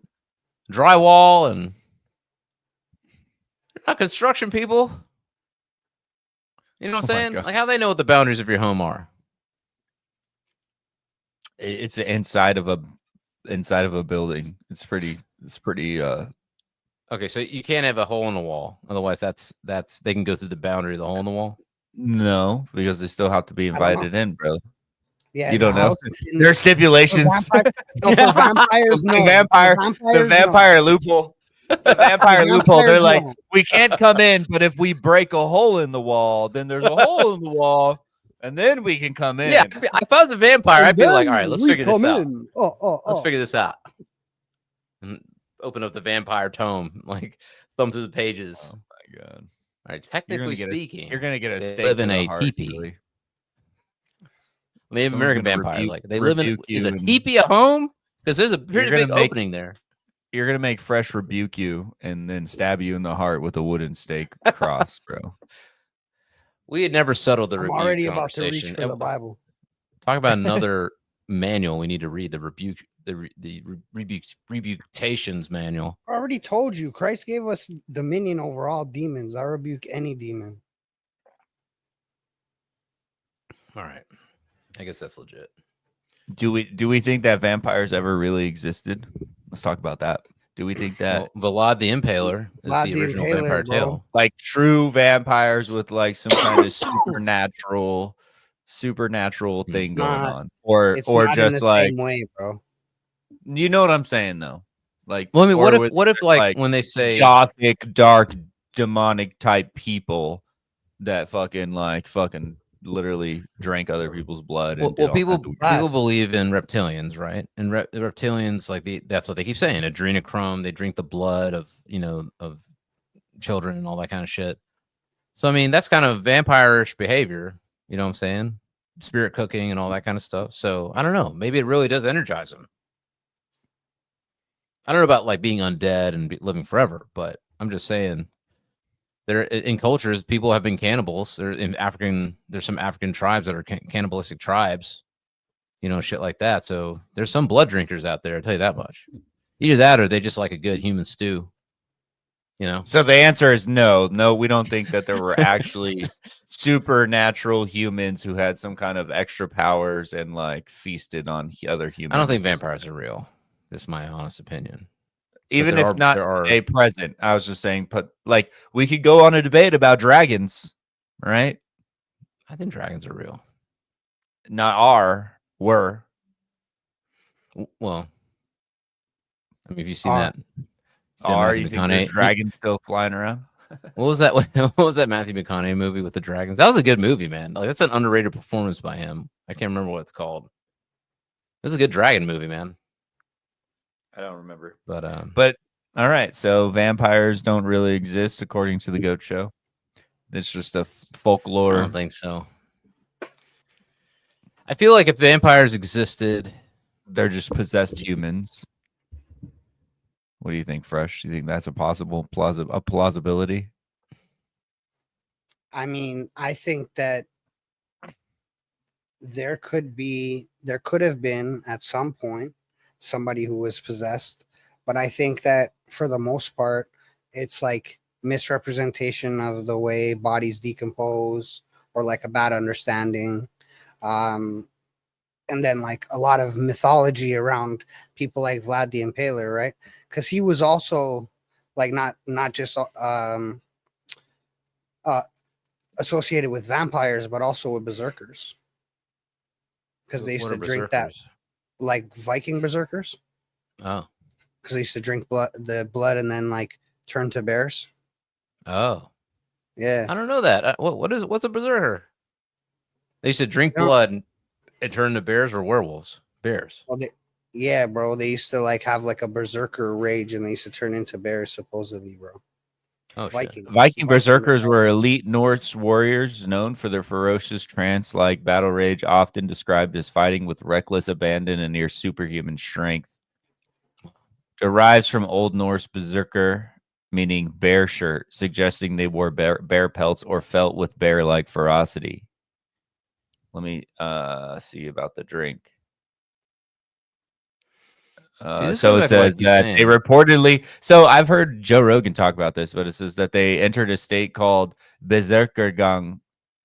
drywall, and they're not construction people. You know what I'm saying? Like, how they know what the boundaries of your home are? It's inside of a building. It's pretty. Okay, so you can't have a hole in the wall. Otherwise, that's they can go through the boundary of the hole in the wall. No, because they still have to be invited in, bro. Yeah, you don't know. There's stipulations. The vampire loophole. The vampire loophole. They're like, we can't come in, but if we break a hole in the wall, then there's a hole in the wall, and then we can come in. Yeah, if I was a vampire, I'd be like, all right, let's figure this out. Let's figure this out. And open up the vampire tome, like thumb through the pages. Oh my god! All right, technically speaking, you're gonna get a stake. Live in a teepee. Really. Native American vampires, like they live in. Is a teepee a home? Because there's a pretty big opening there. You're gonna make Fresh rebuke you and then stab you in the heart with a wooden stake cross, bro. We had never settled the rebuke already conversation. About to reach for the Bible. Talk about another manual we need to read. The rebuke, the rebuktations manual. I already told you, Christ gave us dominion over all demons. I rebuke any demon. All right, I guess that's legit. Do we think that vampires ever really existed? Let's talk about that. Do we think that Vlad the Impaler is the original vampire tale? Like true vampires with like some kind of supernatural thing going on, or just like way, bro. You know what I'm saying though? Like, well, I mean, what if like when they say gothic, dark, demonic type people that fucking literally drank other people's blood. Well, people believe in reptilians, right? And reptilians, like that's what they keep saying. Adrenochrome, they drink the blood of children and all that kind of shit. So I mean, that's kind of vampire-ish behavior. You know what I'm saying? Spirit cooking and all that kind of stuff. So I don't know. Maybe it really does energize them. I don't know about like being undead and living forever, but I'm just saying. There in cultures, people have been cannibals. There's some African tribes that are cannibalistic tribes, shit like that. So there's some blood drinkers out there. I'll tell you that much. Either that, or they just like a good human stew. So the answer is no. No, we don't think that there were actually supernatural humans who had some kind of extra powers and like feasted on other humans. I don't think vampires are real. That's my honest opinion. Even if not a present, I was just saying, but like we could go on a debate about dragons, right? I think dragons are real. Were. Well, I mean, have you seen that? You think there's dragons still flying around? What was that? What was that Matthew McConaughey movie with the dragons? That was a good movie, man. Like that's an underrated performance by him. I can't remember what it's called. It was a good dragon movie, man. I don't remember. But all right. So vampires don't really exist according to the Goat Show. It's just a folklore. I don't think so. I feel like if vampires existed, they're just possessed humans. What do you think, Fresh? Do you think that's a possible plausibility? I mean, I think that there could have been at some point somebody who was possessed, but I think that for the most part it's like misrepresentation of the way bodies decompose or like a bad understanding, and then like a lot of mythology around people like Vlad the Impaler, right? Because he was also like not just associated with vampires, but also with berserkers. Because they used What to are drink that, berserkers? like Viking berserkers. Oh, Because they used to drink the blood and then like turn to bears. oh, Yeah. I don't know that. What's a berserker? They used to drink You know- blood and turn to bears or werewolves. Bears. Well, yeah, bro. They used to like have like a berserker rage, and they used to turn into bears, supposedly, bro. Oh, shit. Vikings. Viking berserkers were elite Norse warriors known for their ferocious trance-like battle rage, often described as fighting with reckless abandon and near superhuman strength. Derives from Old Norse berserker, meaning bear shirt, suggesting they wore bear pelts or felt with bear-like ferocity. Let me see about the drink. this So goes it back to what I says keep that saying. they reportedly. So I've heard Joe Rogan talk about this, but it says that they entered a state called Berzerker,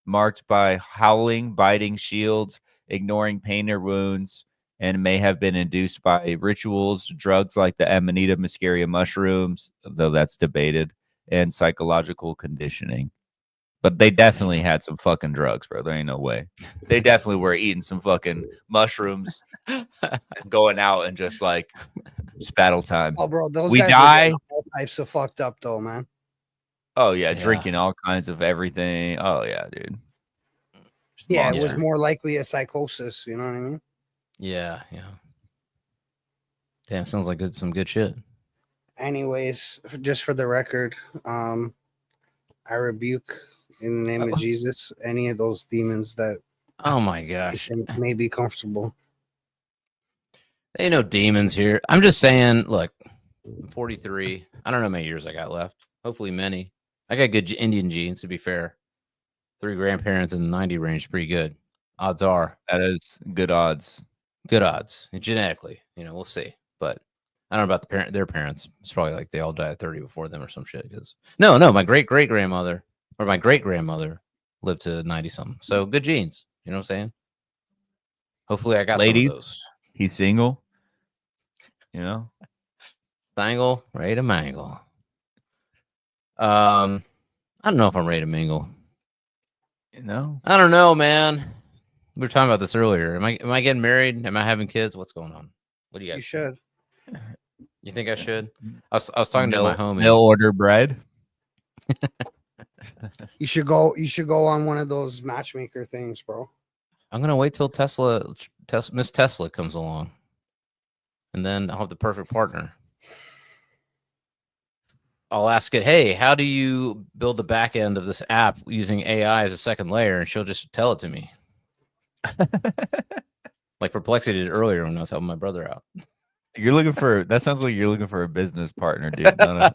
marked by howling, biting shields, ignoring pain or wounds, and may have been induced by rituals, drugs like the Amanita muscaria mushrooms, though that's debated, and psychological conditioning. But they definitely had some fucking drugs, bro. There ain't no way. They definitely were eating some fucking mushrooms and going out and just like it's battle time. Oh, bro, those We guys die. were getting all types of fucked up, though, man. Oh yeah, Yeah. drinking all kinds of everything. Oh yeah, dude. Just Yeah, it monster. was more likely a psychosis. You know what I mean? Yeah, yeah. Damn, sounds like some good shit. Anyways, just for the record, I rebuke in the name of Jesus any of those demons that Oh my gosh. may be comfortable. There ain't no demons here. I'm just saying, look, I'm 43. I don't know how many years I got left. Hopefully many. I got good Indian genes, to be fair. 3 grandparents in the 90 range, pretty good. Odds are. That is good odds. Good odds. And genetically, we'll see. But I don't know about their parents. It's probably like they all died at 30 before them or some shit. No, my great-great-grandmother or my great-grandmother lived to 90-something. So good genes. You know what I'm saying? Hopefully I got Ladies, some of those. he's single. You know? Stangle, ready to mangle. I don't know if I'm ready to mingle. You know? I don't know, man. We were talking about this earlier. Am I getting married? Am I having kids? What's going on? What do you guys? You should. You think I should? I was talking to my homie. They'll order bread. You should go. You should go on one of those matchmaker things, bro. I'm gonna wait till Miss Tesla comes along, and then I'll have the perfect partner. I'll ask it, hey, how do you build the back end of this app using AI as a second layer? And she'll just tell it to me. Like Perplexity did earlier when I was helping my brother out. You're looking for that sounds like you're looking for a business partner, dude. Not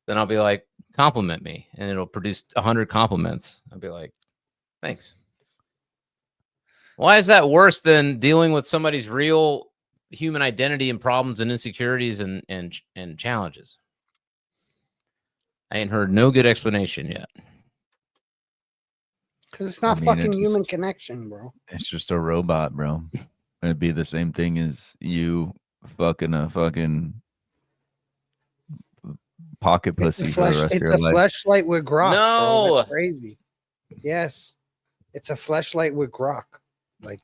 Then I'll be like, compliment me, and it'll produce 100 compliments. I'll be like, thanks. Why is that worse than dealing with somebody's real human identity and problems and insecurities and challenges? I ain't heard no good explanation yet. Because it's not fucking human connection, bro. It's just a robot, bro. It'd be the same thing as you fucking a fucking pocket pussy for the rest of your life. It's a Fleshlight with Grok. No, bro. That's crazy. Yes, it's a Fleshlight with Grok. Like,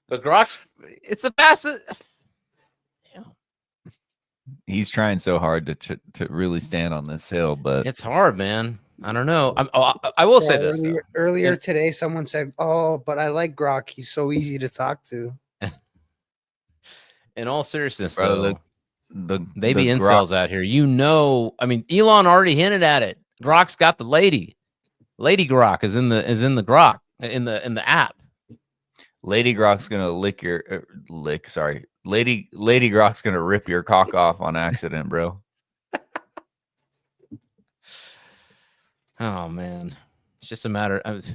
but Grok's it's a facet. He's trying so hard to really stand on this hill, but It's hard, man. I don't know. I will say this though. Earlier today, someone said, "Oh, but I like Grok. He's so easy to talk to." In all seriousness, bro, though, they be incels out here. I mean, Elon already hinted at it. Grok's got the lady. Lady Grok is in the Grok in the app. Lady Grok's gonna Lady Grok's gonna rip your cock off on accident, bro. Oh man, it's just a matter of.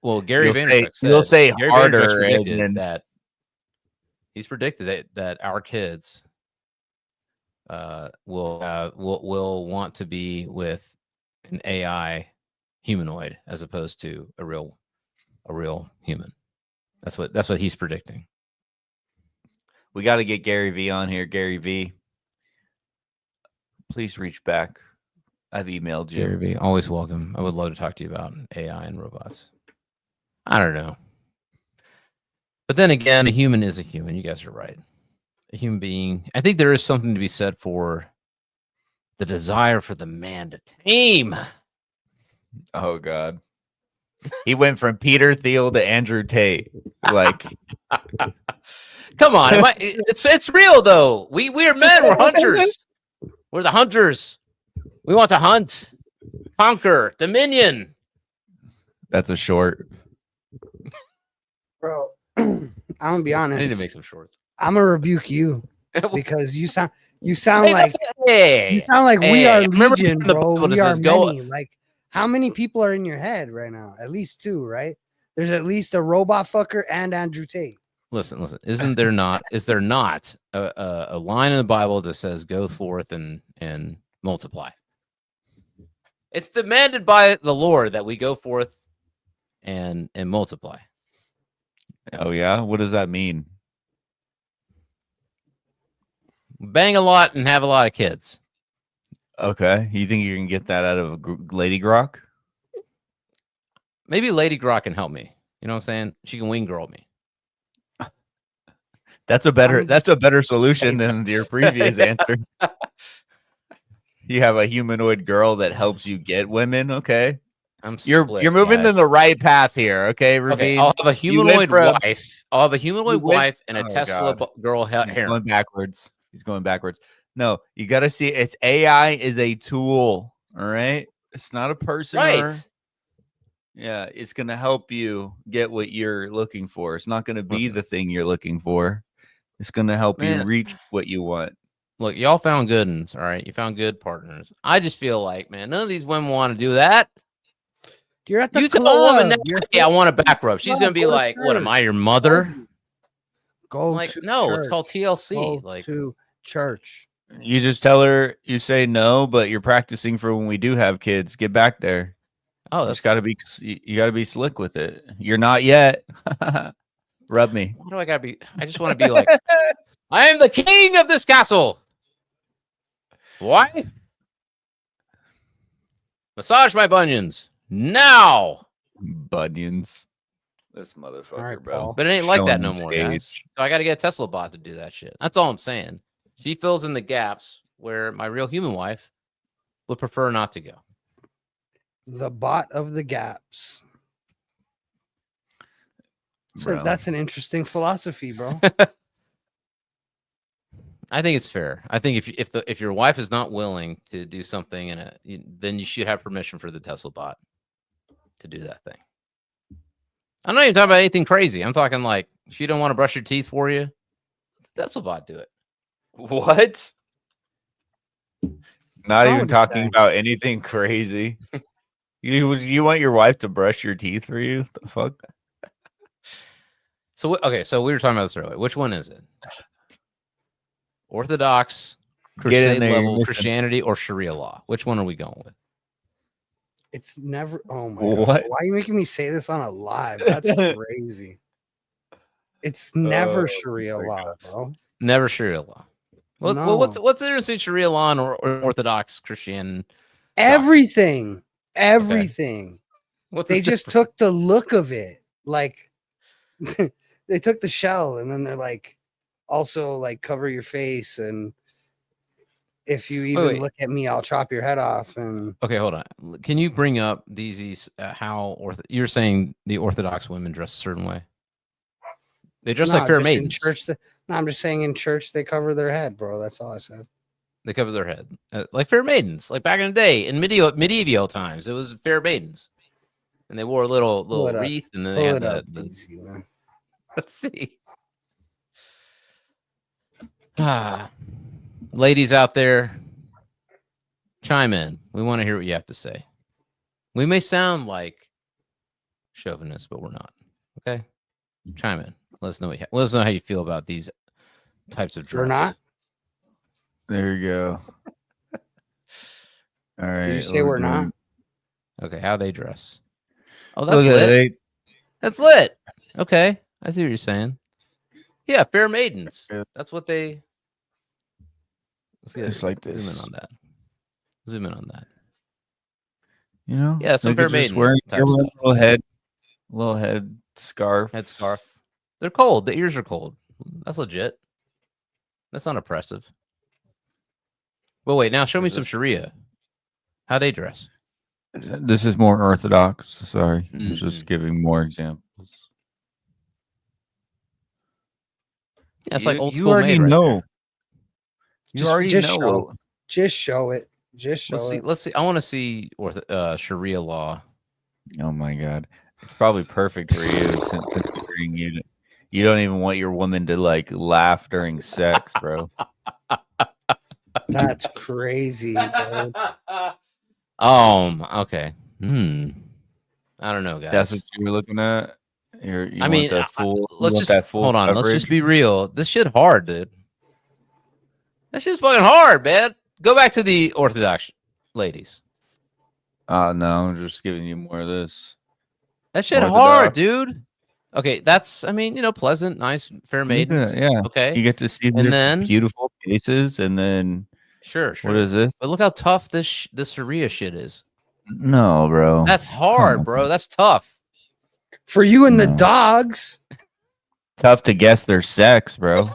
Well, Gary Vaynerchuk said you'll say Gary harder. Predicted that he's predicted that our kids will want to be with an AI humanoid as opposed to a real human. That's what he's predicting. We got to get Gary V on here. Gary V, please reach back. I've emailed you. Gary V, always welcome. I would love to talk to you about AI and robots. I don't know. But then again, a human is a human. You guys are right. A human being. I think there is something to be said for the desire for the man to tame. Oh God. He went from Peter Thiel to Andrew Tate. Like, come on. It's real though. We're men, we're hunters. We're the hunters. We want to hunt, conquer, dominion. That's a short. Bro, I'm gonna be honest. I need to make some shorts. I'm gonna rebuke you because you sound like we are legion, bro. We are many. Like, how many people are in your head right now? At least 2, right? There's at least a robot fucker and Andrew Tate. Listen. Is there not a line in the Bible that says go forth and multiply? It's demanded by the Lord that we go forth and multiply. Oh yeah, what does that mean? Bang a lot and have a lot of kids. Okay, you think you can get that out of Lady Grok? Maybe Lady Grok can help me. You know what I'm saying? She can wing girl me. That's a better solution than your previous answer. You have a humanoid girl that helps you get women. Okay, you're moving in the right path here. Okay, Ravin. Okay, I'll have a humanoid wife. I'll have a humanoid wife and a Tesla girl hair. He's going backwards. He's going backwards. No, you got to see it's AI is a tool. All right, it's not a person. Right. Yeah, it's gonna help you get what you're looking for. It's not gonna be the thing you're looking for. It's gonna help you reach what you want. Look, y'all found good ones, all right? You found good partners. I just feel like, man, none of these women want to do that. You're at the you club. Tell a woman now, hey, I want a back rub. She's gonna be like, "What am I, your mother?" Go like, to no, church. It's called TLC. Go like to church. You just tell her, you say no, but you're practicing for when we do have kids. Get back there. Oh, that's got to be. You got to be slick with it. You're not yet. Rub me. What do I gotta be? I just want to be like, I am the king of this castle. Why? Massage my bunions now. Bunions. This motherfucker, bro. Paul. But it ain't like that no more, guys. So I got to get a Tesla bot to do that shit. That's all I'm saying. She fills in the gaps where my real human wife would prefer not to go. The bot of the gaps. So that's an interesting philosophy, bro. I think it's fair. I think if your wife is not willing to do something then you should have permission for the Tesla bot to do that thing. I'm not even talking about anything crazy. I'm talking like she don't want to brush your teeth for you. The Tesla bot do it. What? Not even talking about anything crazy. You want your wife to brush your teeth for you? The fuck? So we were talking about this earlier. Which one is it? Orthodox, crusade level Christianity, or Sharia law? Which one are we going with? It's never. Oh my God. Why are you making me say this on a live? That's crazy. It's never Sharia law, bro. Never Sharia law. Well, what's the difference between Sharia law and Orthodox Christian? Everything. Everything. Okay. They just took the look of it. Like they took the shell and then they're like, also like cover your face, and if you even look at me, I'll chop your head off. And okay, hold on. Can you bring up these how you're saying the Orthodox women dress a certain way? They dress like fair maidens. Church, I'm just saying in church they cover their head, bro. That's all I said. They cover their head like fair maidens, like back in the day in medieval times. It was fair maidens, and they wore a little wreath, and then they had the let's see. Ladies out there, chime in. We want to hear what you have to say. We may sound like chauvinists, but we're not. Okay, chime in. Let us know. Let us know how you feel about these types of dress. We're not. There you go. All right. Did you say we're not? Okay, how they dress. Oh, that's lit. That's lit. Okay, I see what you're saying. Yeah, fair maidens. That's what they. Let's get it's like zoom this. in on that. Zoom in on that. You know, Yeah, some they're fair just maiden wearing type a stuff. little head scarf. Headscarf. They're cold. The ears are cold. That's legit. That's not oppressive. Well, wait. Now show me some Sharia. How they dress. This is more Orthodox. Sorry, I'm Mm-hmm. just giving more examples. Yeah, it's like old you school already maid right know. there. You already know. Show. Just show it. Just show it. Let's see. I want to see Sharia law. Oh my god, it's probably perfect for you, considering you don't even want your woman to like laugh during sex, bro. That's crazy, bro. Okay. I don't know, guys. That's what you were looking at. I mean, that full. Let's just hold on. Coverage? Let's just be real. This shit hard, dude. That shit's fucking hard, man. Go back to the Orthodox ladies. No, I'm just giving you more of this. That shit Orthodox. hard, dude. Okay, that's, I mean, pleasant, nice, fair maidens. Yeah. Okay. You get to see their beautiful faces, and then sure. What is this? But look how tough this Sharia shit is. No, bro. That's hard, bro. That's tough. For you and the dogs. Tough to guess their sex, bro.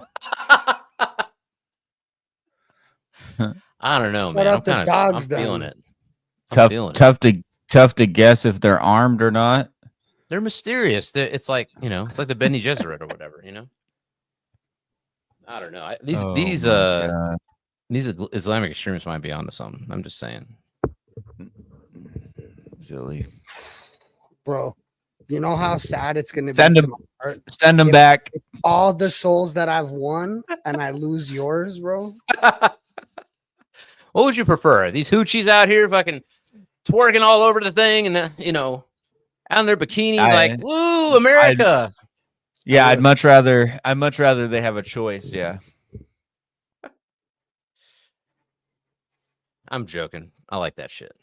I don't know, Shout man. out the dogs, I'm then. feeling it. Tough to guess if they're armed or not. They're mysterious. It's like, it's like the Bene Gesserit or whatever, I don't know. These Islamic extremists might be onto something. I'm just saying. ZiLLY. Bro, you know how sad it's going to be? Send them back. All the souls that I've won and I lose yours, bro. What would you prefer? These hoochies out here fucking twerking all over the thing and, out in their bikinis like, woo, America. I'd much rather they have a choice. Yeah. I'm joking. I like that shit.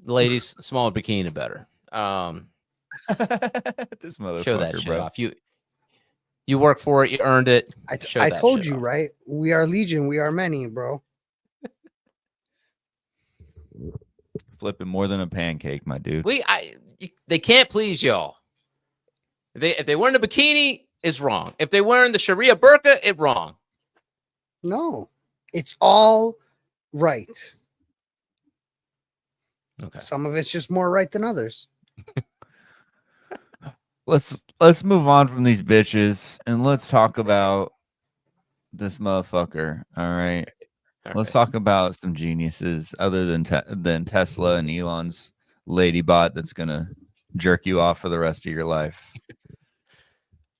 Ladies, smaller bikini better. This motherfucker, show that shit bro. off. You work for it, you earned it. I told you, right? We are legion, we are many, bro. Flipping more than a pancake, my dude. They can't please y'all. If they wearing a bikini, it's wrong. If they wearing the Sharia burqa, it's wrong. No, it's all right. Okay. Some of it's just more right than others. Let's move on from these bitches and let's talk about this motherfucker. All right. Let's talk about some geniuses other than Tesla and Elon's lady bot that's gonna jerk you off for the rest of your life.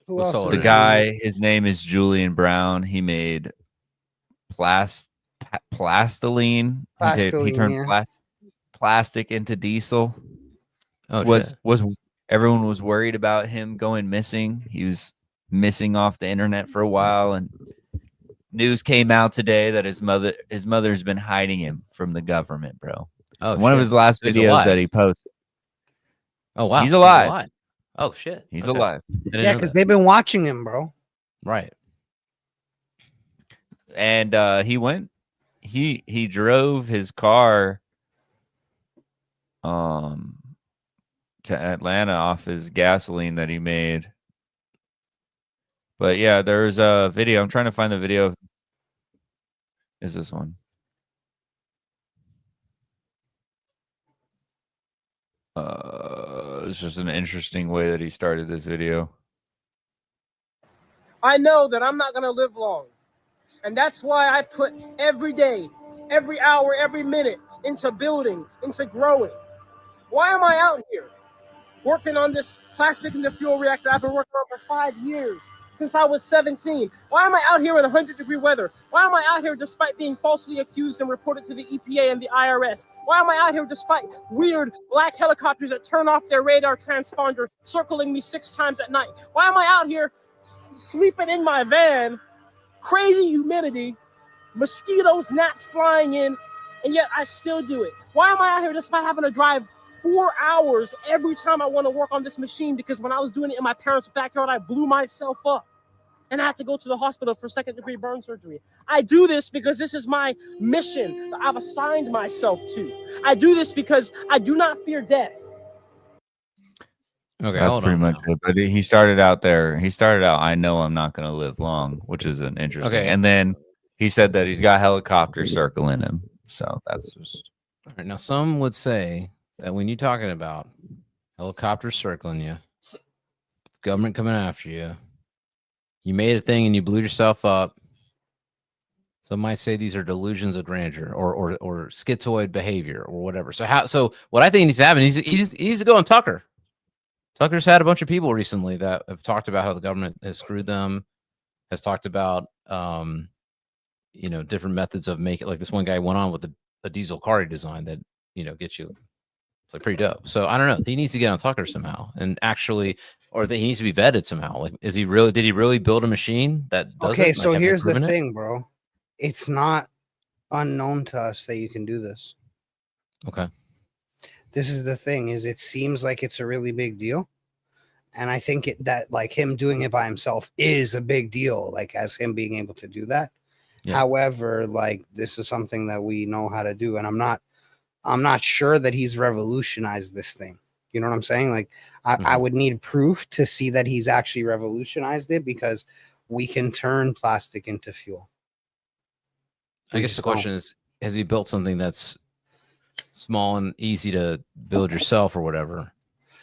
Who else? The guy, his name is Julian Brown. He made plastiline. He turned plastic into diesel. Was everyone was worried about him going missing? He was missing off the internet for a while, and news came out today that his mother's been hiding him from the government, bro. Oh, one of his last videos that he posted. Oh wow, he's alive. Oh shit, he's alive. Yeah, because they've been watching him, bro. Right. And he drove his car to Atlanta off his gasoline that he made. But yeah, there's a video. I'm trying to find the video. Is this one? It's just an interesting way that he started this video. I know that I'm not going to live long. And that's why I put every day, every hour, every minute into building, into growing. Why am I out here working on this plastic in the fuel reactor I've been working on for 5 years, since I was 17? Why am I out here in 100-degree weather? Why am I out here despite being falsely accused and reported to the EPA and the IRS? Why am I out here despite weird black helicopters that turn off their radar transponder circling me 6 times at night? Why am I out here sleeping in my van, crazy humidity, mosquitoes, gnats flying in, and yet I still do it? Why am I out here despite having to drive 4 hours every time I want to work on this machine? Because when I was doing it in my parents' backyard, I blew myself up. and I have to go to the hospital for second-degree burn surgery. I do this because this is my mission that I've assigned myself to. I do this because I do not fear death. So Okay, that's pretty much it. But he started out there. He started out, I know I'm not going to live long, which is an interesting. Okay. And then he said that he's got helicopters circling him. So that's just. All right, now some would say that when you're talking about helicopters circling you, government coming after you, you made a thing and you blew yourself up. Some might say these are delusions of grandeur or schizoid behavior or whatever. So what I think needs to happen, he needs to go on Tucker. Tucker's had a bunch of people recently that have talked about how the government has screwed them, has talked about different methods of making, like this one guy went on with a diesel car design that gets you, it's like pretty dope. So I don't know. He needs to get on Tucker somehow and actually, or that he needs to be vetted somehow. Like, did he really build a machine that does okay, it? so like, here's the thing, bro. It's not unknown to us that you can do this. Okay. This is the thing, is it seems like it's a really big deal. And I think that like him doing it by himself is a big deal, like as him being able to do that. Yeah. However, like this is something that we know how to do. And I'm not sure that he's revolutionized this thing. You know what I'm saying? Like I would need proof to see that he's actually revolutionized it, because we can turn plastic into fuel. I guess the question is, has he built something that's small and easy to build yourself or whatever?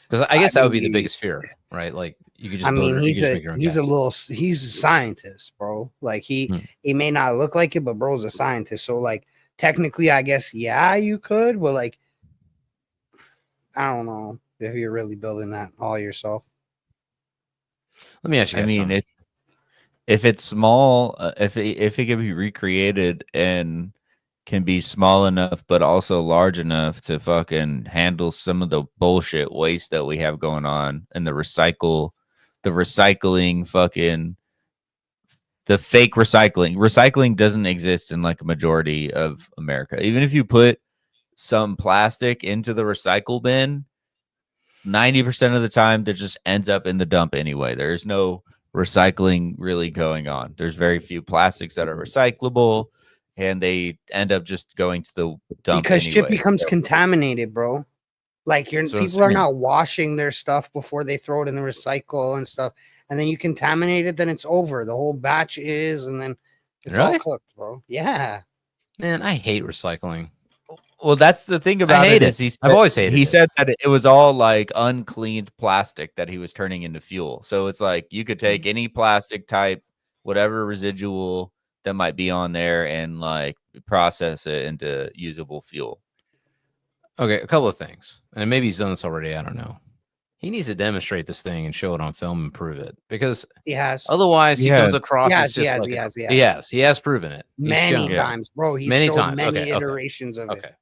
Because I guess that would be the biggest fear, right? Like you could just he's a scientist, bro. Like he may not look like it, but bro's a scientist. So like technically, I guess, yeah, you could, but like I don't know if you're really building that all yourself. Let me ask you. I mean, if it's small, if it can be recreated and can be small enough, but also large enough to fucking handle some of the bullshit waste that we have going on, and the recycling, fucking the fake recycling. Recycling doesn't exist in like a majority of America. Even if you put some plastic into the recycle bin, 90% of the time that just ends up in the dump anyway. There's no recycling really going on. There's very few plastics that are recyclable, and they end up just going to the dump because anyway. Shit becomes contaminated, bro. Like people are not washing their stuff before they throw it in the recycle and stuff, and then you contaminate it, then it's over. The whole batch is, and then it's all cooked, bro. Yeah, man, I hate recycling. Well, that's the thing about it. I've always hated it. He said that it was all like uncleaned plastic that he was turning into fuel. So it's like you could take any plastic type, whatever residual that might be on there, and like process it into usable fuel. Okay, a couple of things. And maybe he's done this already. I don't know. He needs to demonstrate this thing and show it on film and prove it, because he has. Otherwise, he comes across as just he has proven it many times, bro. He's many times, many iterations of it.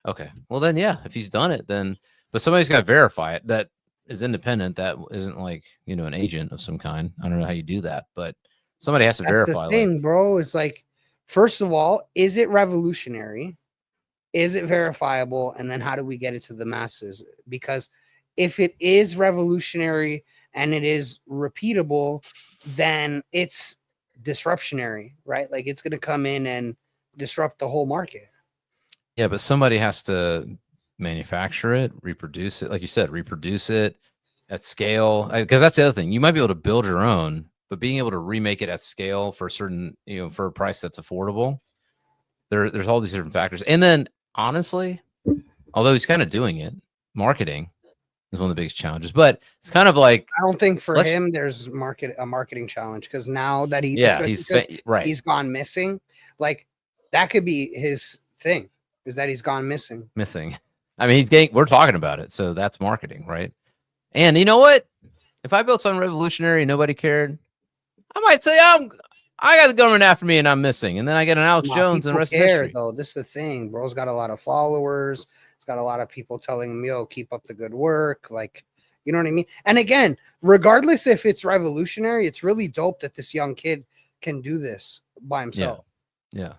Okay. Well, then, yeah, if he's done it, then, but somebody's got to verify it. That is independent. That isn't like, an agent of some kind. I don't know how you do that, but somebody has to verify. The thing, bro, is like, first of all, is it revolutionary? Is it verifiable? And then how do we get it to the masses? Because if it is revolutionary and it is repeatable, then it's disruptionary, right? Like it's going to come in and disrupt the whole market. Yeah, but somebody has to manufacture it, reproduce it. Like you said, reproduce it at scale. Because that's the other thing. You might be able to build your own, but being able to remake it at scale for a certain, for a price that's affordable, there's all these different factors. And then, honestly, although he's kind of doing it, marketing is one of the biggest challenges. But it's kind of like, I don't think for him there's a marketing challenge, because now that he's gone missing, like that could be his thing. Is that he's gone missing. I mean, we're talking about it. So that's marketing, right? And you know what? If I built something revolutionary and nobody cared, I might say, I got the government after me and I'm missing. And then I get an Alex Jones and the rest of history. Though. This is the thing. Bro's got a lot of followers. He's got a lot of people telling him, yo, keep up the good work. Like, you know what I mean? And again, regardless if it's revolutionary, it's really dope that this young kid can do this by himself. Yeah.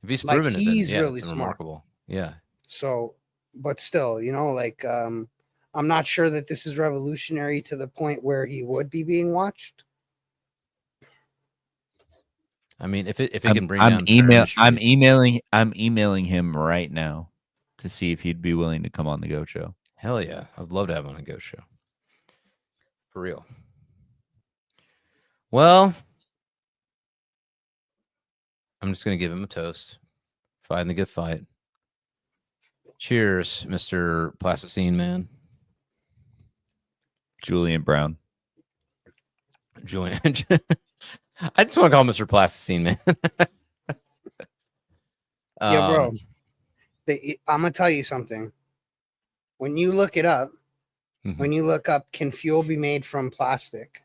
If he's proven it, he's then, really it's smart. Remarkable. Yeah. So, but still, like, I'm not sure that this is revolutionary to the point where he would be being watched. I mean, if it can bring I'm down entire I'm industries, emailing him right now to see if he'd be willing to come on the Go Show. hell yeah, I'd love to have him on a Go Show. For real. Well, I'm just gonna give him a toast. Fighting the good fight. Cheers, Mr. Plasticine Man. Julian Brown. Julian. I just want to call him Mr. Plasticine Man. Yeah, bro. I'm gonna tell you something. When you look it up, when you look up, can fuel be made from plastic?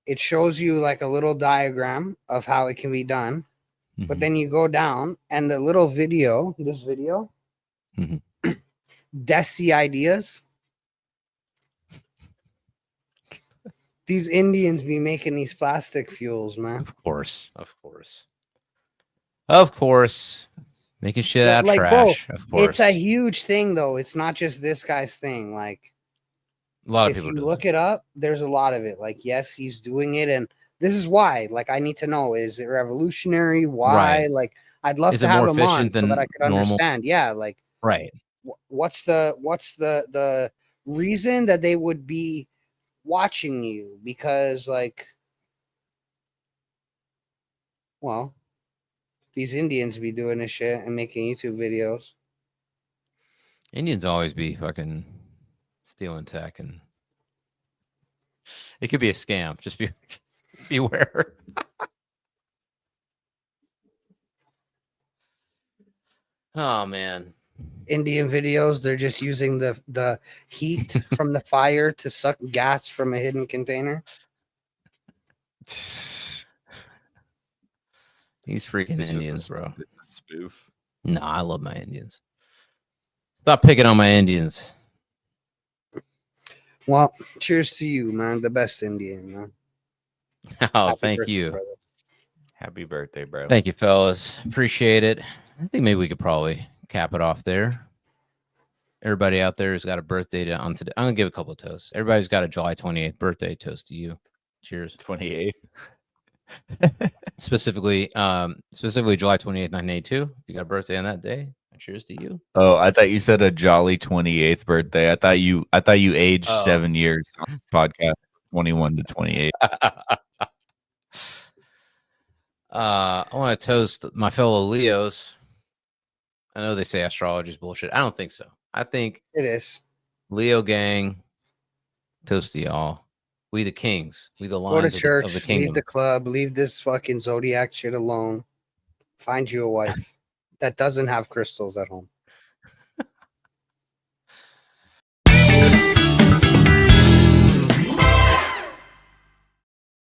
It shows you like a little diagram of how it can be done. But then you go down and the little video, this video, Desi ideas. These Indians be making these plastic fuels, man. Of course. Making shit out of Like, trash. bro, of course. it's a huge thing, though. It's not just this guy's thing. Like, a lot of if people you do look that. it up, there's a lot of it. Like, yes, he's doing it, and this is why. Like, I need to know: is it revolutionary? Why? Right. Like, I'd love Is to it have more him on efficient so than that I could normal? understand. Yeah, like, Right. what's the reason that they would be watching you? Because, like, well, these Indians be doing this shit and making YouTube videos. Indians always be fucking stealing tech, and it could be a scam. Just beware. Oh man. Indian videos, they're just using the heat from the fire to suck gas from a hidden container. These freaking Indians, bro. It's a spoof. No, I love my Indians. Stop picking on my Indians. Well, cheers to you, man. The best Indian, man. Oh, Happy thank birthday, you. brother. Happy birthday, bro. Thank you, fellas. Appreciate it. I think maybe we could probably cap it off there. Everybody out there who's got a birthday on today, I'm gonna give a couple of toasts. Everybody's got a July 28th birthday. Toast to you. Cheers. 28. Specifically July 28th, 1982. If you got a birthday on that day, cheers to you. Oh, I thought you said a jolly 28th birthday. I thought you aged 7 years on this podcast, 21 to 28. I want to toast my fellow Leos. I know they say astrology is bullshit. I don't think so. I think It is. Leo gang, toast to y'all. We the kings. We the Go to lions church, of the kingdom. leave the club, leave this fucking zodiac shit alone. Find you a wife that doesn't have crystals at home.